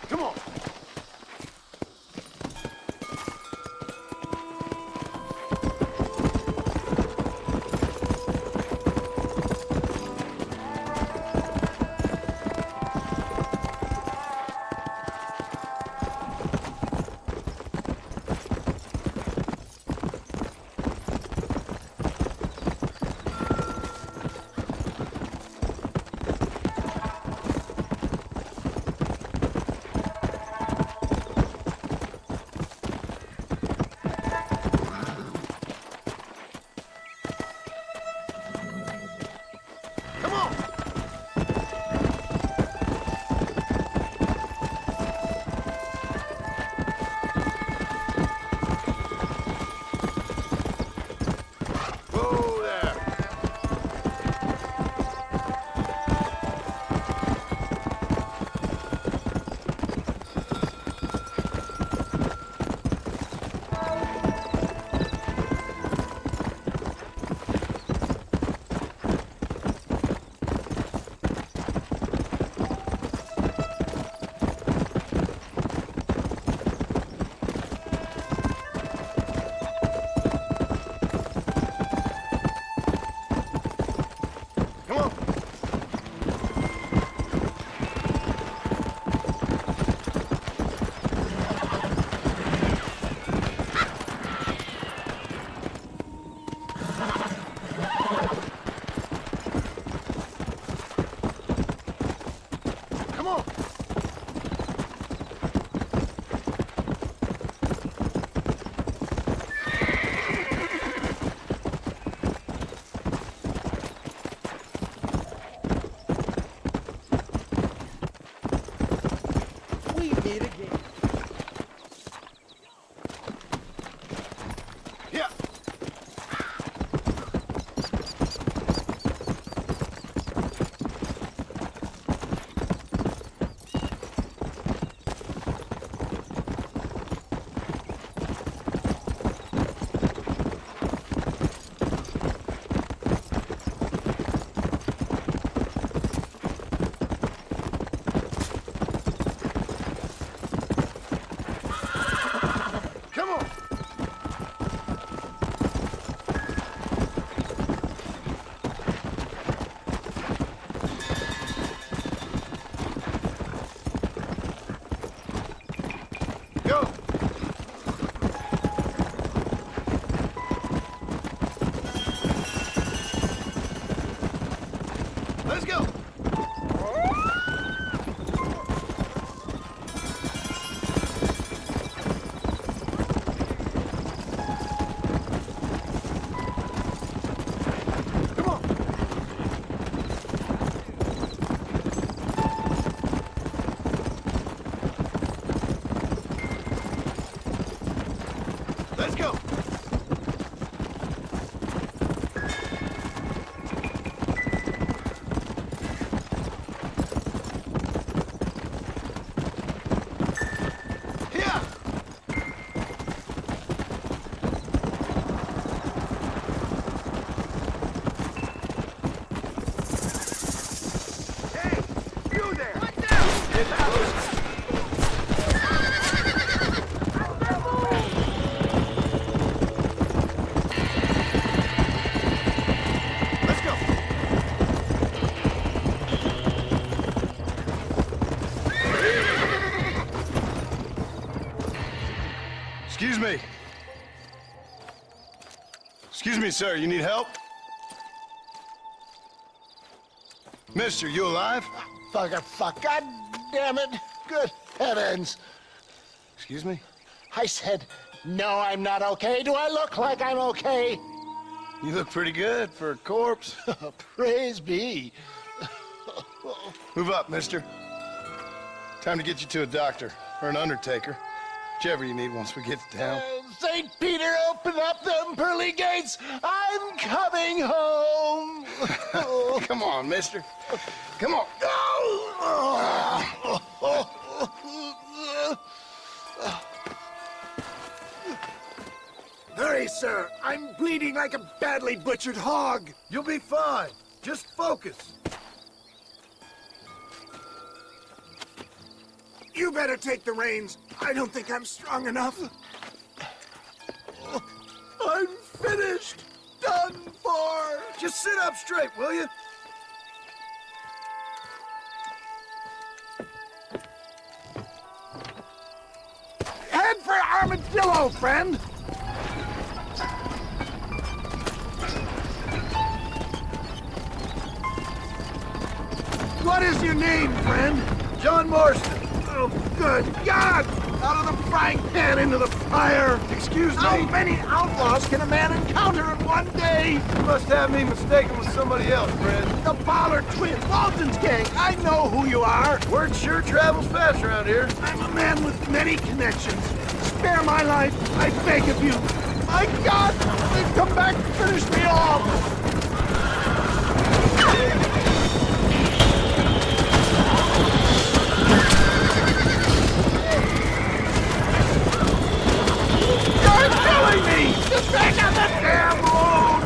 Come on. Let's go. Excuse me. Excuse me, sir. You need help? Mister, you alive? Fuck. God damn it. Good heavens. Excuse me? I said, no, I'm not okay. Do I look like I'm okay? You look pretty good for a corpse. Praise be. Move up, mister. Time to get you to a doctor or an undertaker. Whichever you need once we get to town. St. Peter, open up them pearly gates. I'm coming home. Come on, mister. Come on. Hurry, sir. I'm bleeding like a badly butchered hog. You'll be fine. Just focus. You better take the reins. I don't think I'm strong enough. I'm finished. Done for. Just sit up straight, will you? Head for Armadillo, friend. What is your name, friend? John Marston. Oh, good God! Out of the frying pan into the fire! Excuse me? How many outlaws can a man encounter in one day? You must have me mistaken with somebody else, friend. The Pollard twins, Walton's gang! I know who you are! Word sure travels fast around here. I'm a man with many connections. Spare my life, I beg of you. My God! They've come back to finish me off! Get back on the damn road!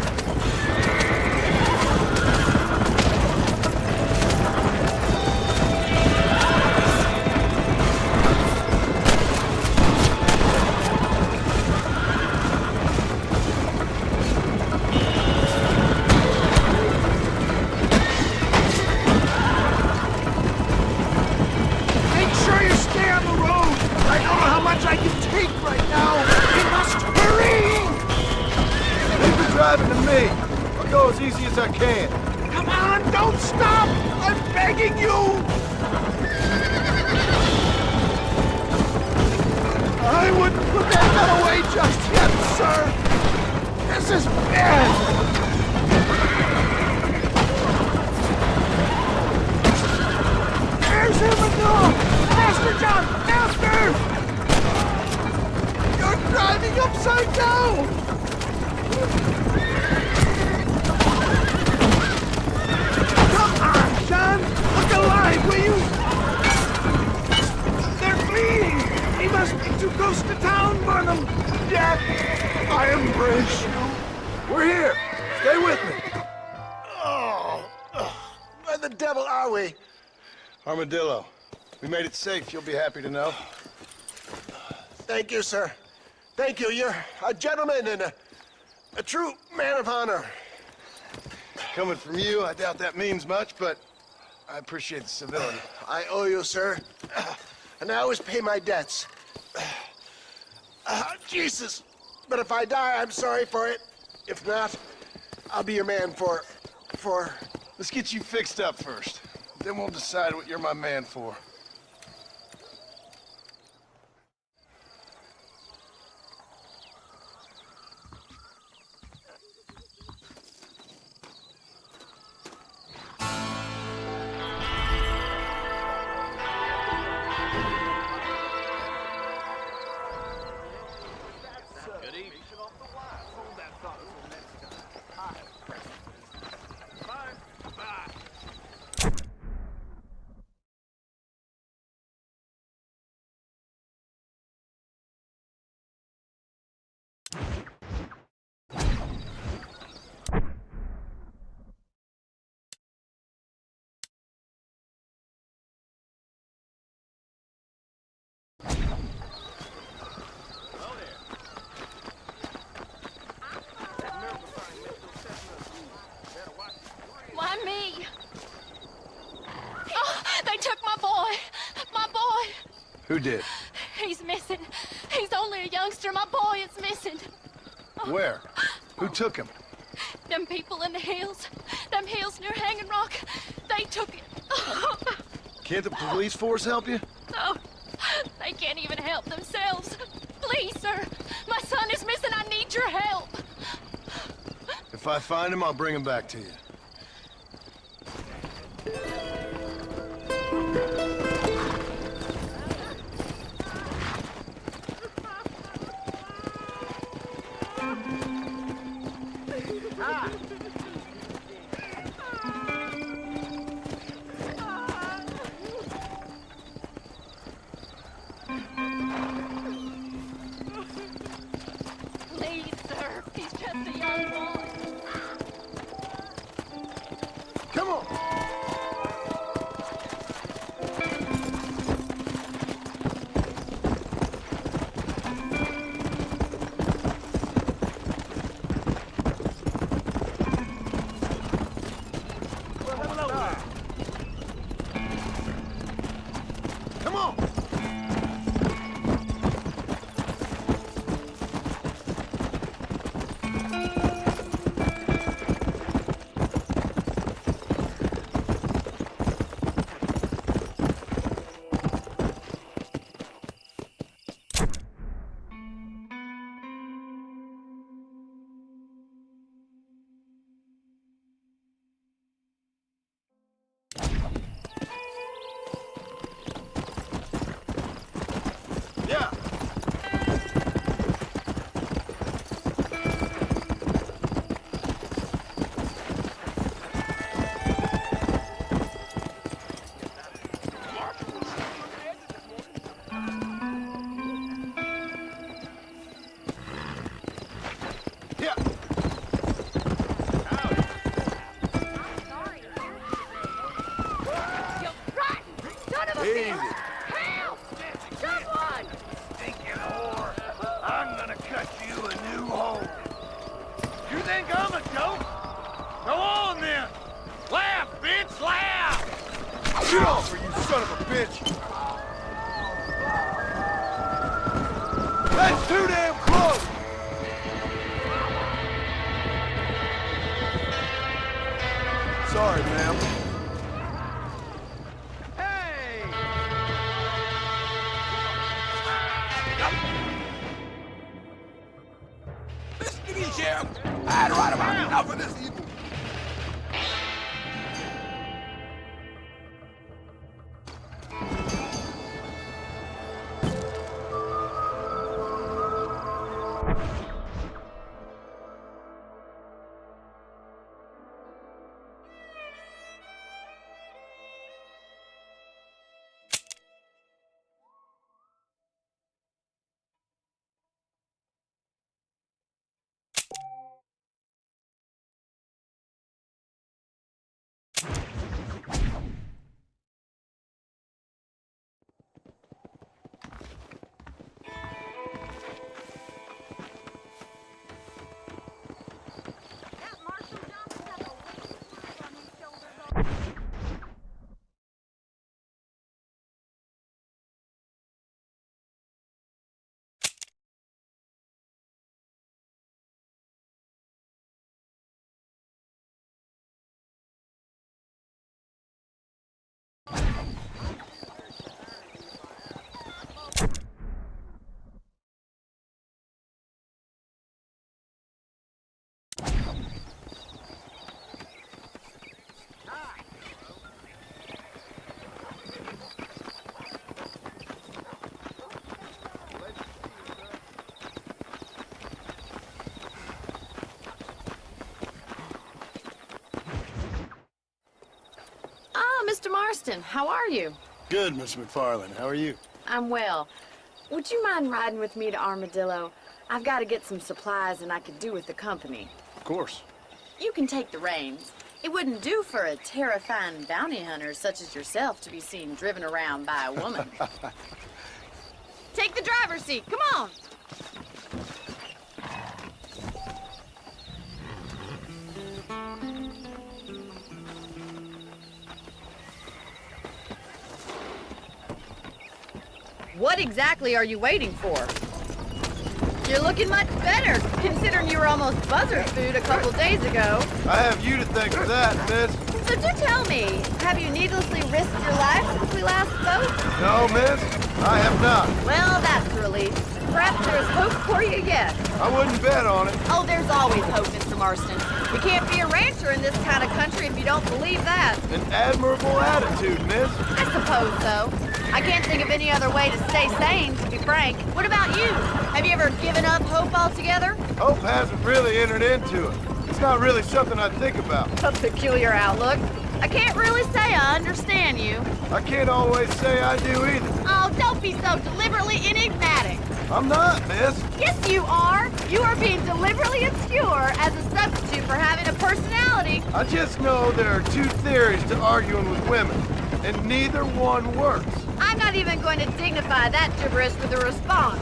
Make sure you stay on the road! I don't know how much I can take right now! We must hurry! Leave the driving to me. I'll go as easy as I can. Come on, don't stop! I'm begging you! I wouldn't put that gun away just yet, sir! This is bad! There's him again! Faster, John! Faster! You're driving upside down! Come on, John! Look alive, will you? They're fleeing! We must be too close to town, Barnum! Death! I embrace you! We're here. Stay with me. Oh! Where the devil are we? Armadillo. We made it safe, you'll be happy to know. Thank you, sir. Thank you. You're a gentleman and a true man of honor. Coming from you, I doubt that means much, but I appreciate the civility. I owe you, sir. And I always pay my debts. Jesus. But if I die, I'm sorry for it. If not, I'll be your man for... Let's get you fixed up first. Then we'll decide what you're my man for. Good evening. Who did? He's missing. He's only a youngster. My boy is missing. Where? Who took him? Them people in the hills. Them hills near Hanging Rock. They took it. Can't the police force help you? No. They can't even help themselves. Please, sir. My son is missing. I need your help. If I find him, I'll bring him back to you. Please, sir. He's just a young boy. Come on! Come on! Yeah. Yeah. You rotten son of a Easy. bitch! Help! Someone! Stinking whore. I'm gonna cut you a new hole. You think I'm a joke? Go on then. Laugh, bitch, laugh! Get off her, you son of a bitch! That's too damn close! Sorry, ma'am. Hey! Listen to me, Sheriff. I had right about enough of this evil. Mr. Marston, how are you? Good, Miss McFarland. How are you? I'm well. Would you mind riding with me to Armadillo? I've got to get some supplies and I could do with the company. Of course. You can take the reins. It wouldn't do for a terrifying bounty hunter such as yourself to be seen driven around by a woman. Take the driver's seat. Come on. What exactly are you waiting for? You're looking much better, considering you were almost buzzard food a couple days ago. I have you to thank for that, miss. So do tell me, have you needlessly risked your life since we last spoke? No, miss, I have not. Well, that's a relief. Perhaps there's hope for you yet. I wouldn't bet on it. Oh, there's always hope, Mr. Marston. You can't be a rancher in this kind of country if you don't believe that. An admirable attitude, miss. I suppose so. I can't think of any other way to stay sane, to be frank. What about you? Have you ever given up hope altogether? Hope hasn't really entered into it. It's not really something I think about. A peculiar outlook. I can't really say I understand you. I can't always say I do either. Oh, don't be so deliberately enigmatic. I'm not, miss. Yes, you are. You are being deliberately obscure as a substitute for having a personality. I just know there are two theories to arguing with women, and neither one works. I'm not even going to dignify that gibberish with a response.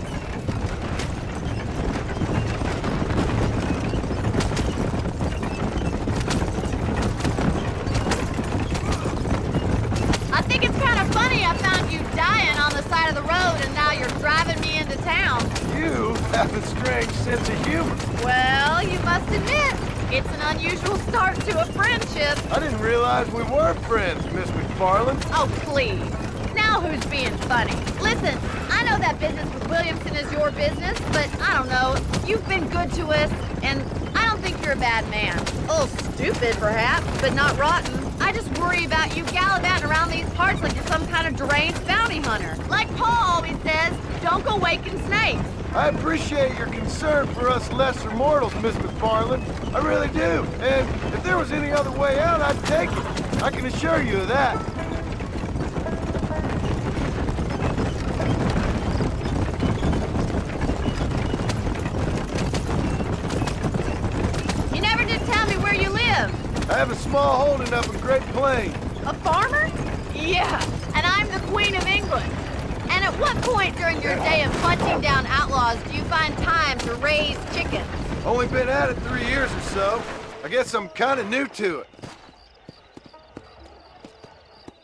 I think it's kind of funny I found you dying on the side of the road and now you're driving me into town. You have a strange sense of humor. Well, you must admit, it's an unusual start to a friendship. I didn't realize we were friends, Miss McFarland. Oh, please. Now who's being funny? Listen, I know that business with Williamson is your business, but I don't know. You've been good to us, and I don't think you're a bad man. A little stupid, perhaps, but not rotten. I just worry about you gallivanting around these parts like you're some kind of deranged bounty hunter. Like Paul always says, don't go waking snakes. I appreciate your concern for us lesser mortals, Miss McFarland. I really do. And if there was any other way out, I'd take it. I can assure you of that. You never did tell me where you live. I have a small holding up in Great Plains. A farmer? Yeah, and I'm the Queen of England. And at what point during your day of hunting down outlaws do you find time to raise chickens? Only been at it 3 years or so. I guess I'm kind of new to it.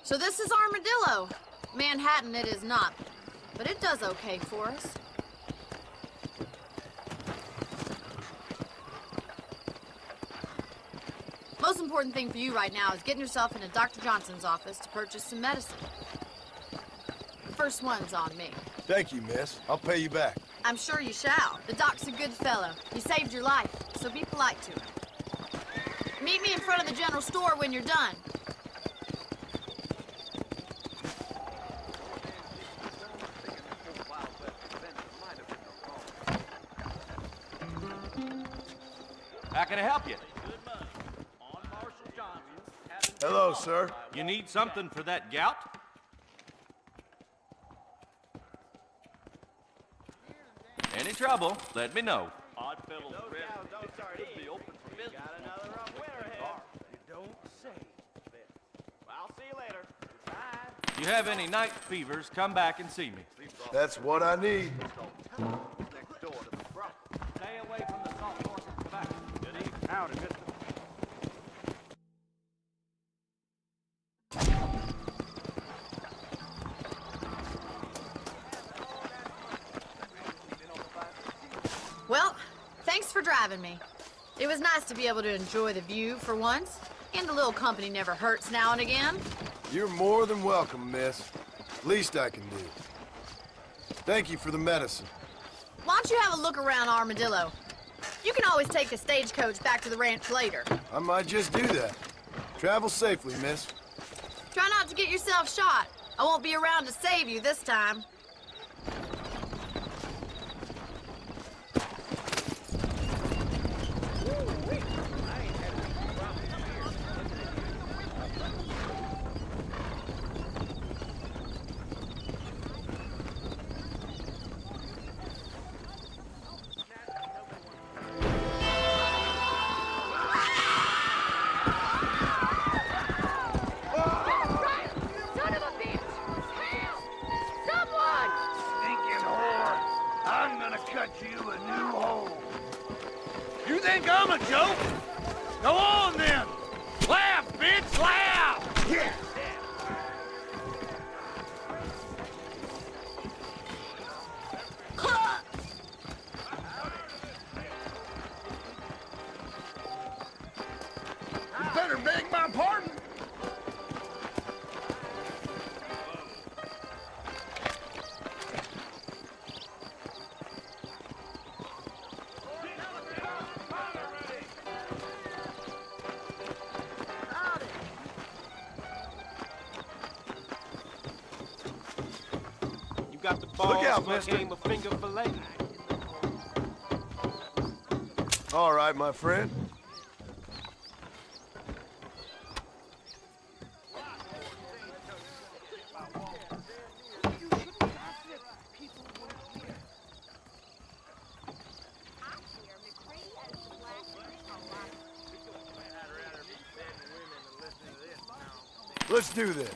So this is Armadillo. Manhattan it is not, but it does okay for us. Most important thing for you right now is getting yourself into Dr. Johnson's office to purchase some medicine. The first one's on me. Thank you, miss. I'll pay you back. I'm sure you shall. The doc's a good fellow. He saved your life, so be polite to him. Meet me in front of the general store when you're done. How can I help you? Hello, sir. You need something for that gout? Any trouble, let me know. If you have any night fevers, come back and see me. That's what I need. Stay away from the salt pork and tobacco. Good evening. Howdy, mister. Well, thanks for driving me. It was nice to be able to enjoy the view for once, and a little company never hurts now and again. You're more than welcome, miss. Least I can do. Thank you for the medicine. Why don't you have a look around Armadillo? You can always take a stagecoach back to the ranch later. I might just do that. Travel safely, miss. Try not to get yourself shot. I won't be around to save you this time. I'm a joke? Go on, then! Laugh, bitch, laugh! Yeah. got the balls. Look out, for a mister. game of finger fillet. All right, my friend. Let's do this.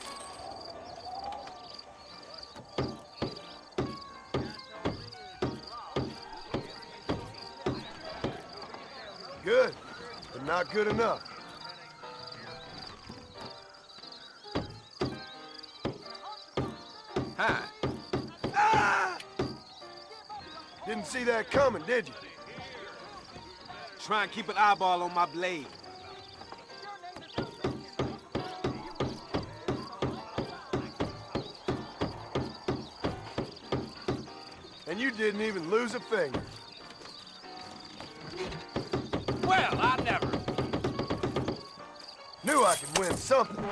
Good, but not good enough. Hi. Ah! Didn't see that coming, did you? Try and keep an eyeball on my blade. And you didn't even lose a finger. Well, I never. Knew I could win something.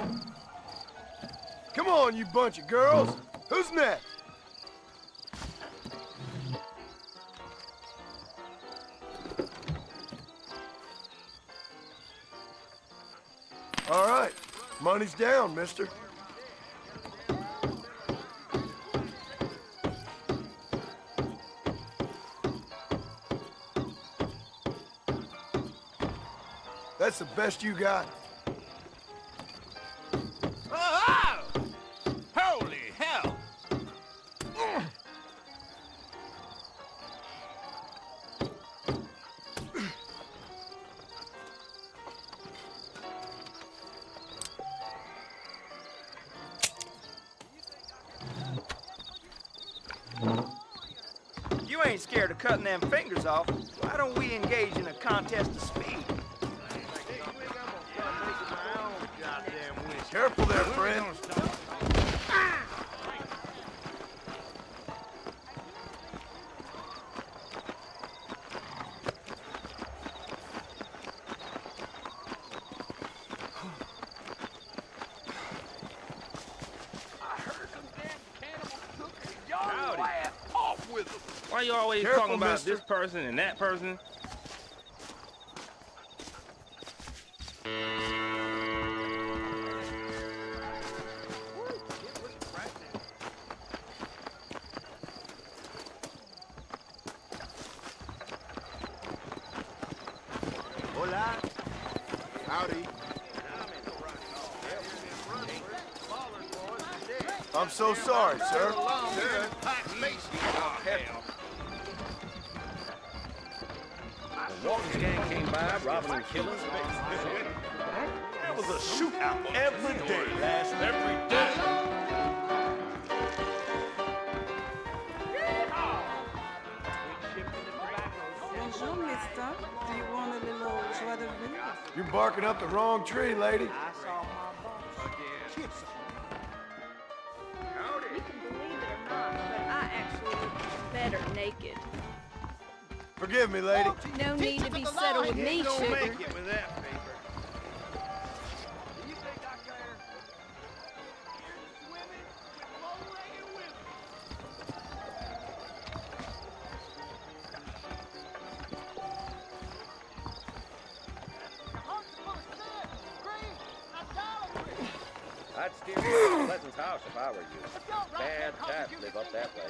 Come on, you bunch of girls. Who's next? All right. Money's down, mister. That's the best you got? Oh! Holy hell! You ain't scared of cutting them fingers off. Why don't we engage in a contest of speed? Careful there, friend. Why you always Careful, talking about mister. this person and that person? Hola. Howdy. I'm so sorry, sir. The walking gang came by, robbing and killing. There was a shootout every day every day. Bonjour, mister. Do you want a little joie de vivre? You're barking up the wrong tree, lady. I saw my boss. You can believe it or not, but I actually look better naked. Forgive me, lady. No need to be settled with me, sugar. with that paper. I'd steer you to Pleasant's house if I were you. Bad time to live up that way.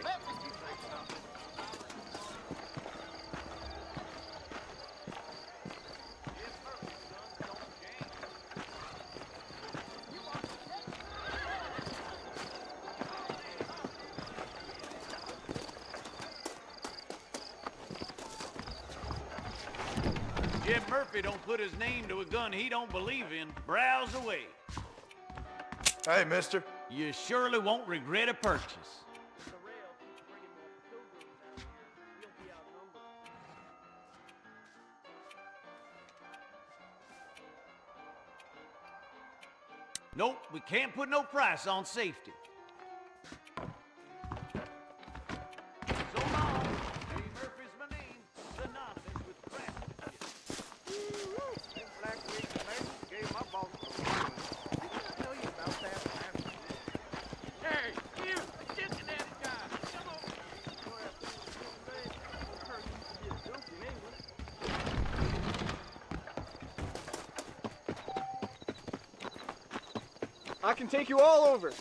Jim Murphy don't put his name to a gun he don't believe in. Browse away. Hey, mister. You surely won't regret a purchase. Nope, we can't put no price on safety. So long. Jay Murphy's my name. Synonymous with craftsmanship. Black Wig man gave my boss a tell you about that. Hey, you! Cincinnati guy! Come I can take you all over.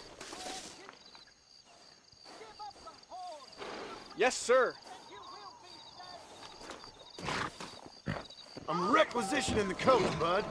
Yes, sir. I'm requisitioning the coach, bud.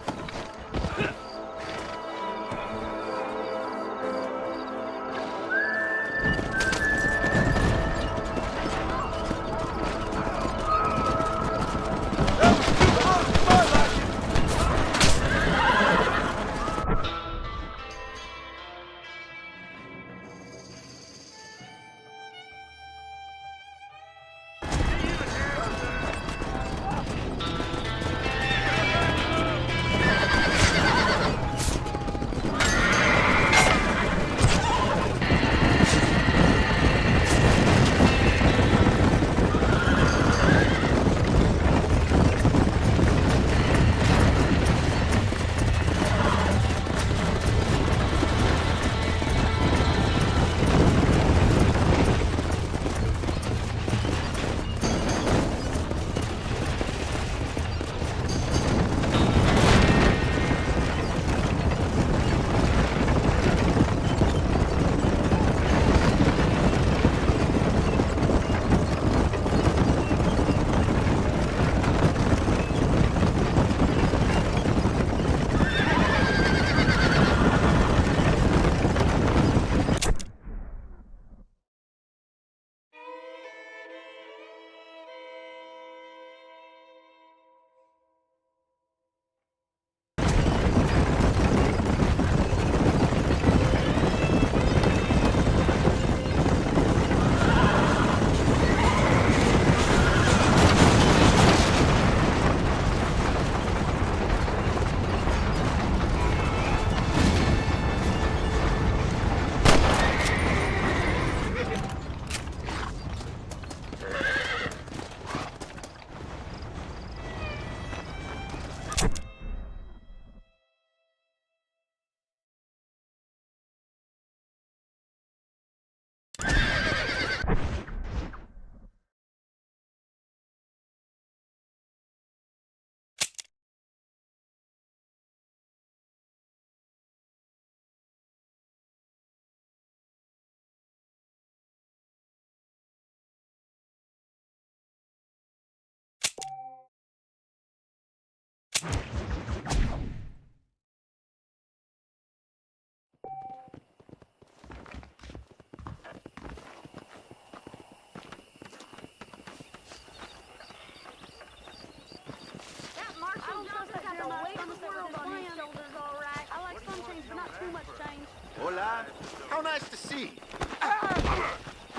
Hola. How nice to see you.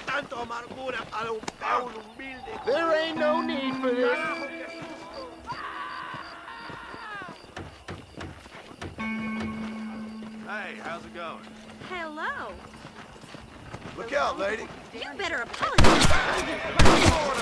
Tanto amargura para un Paulo humilde. There ain't no need for this. Hey, how's it going? Hello. Look out, lady. You better apologize.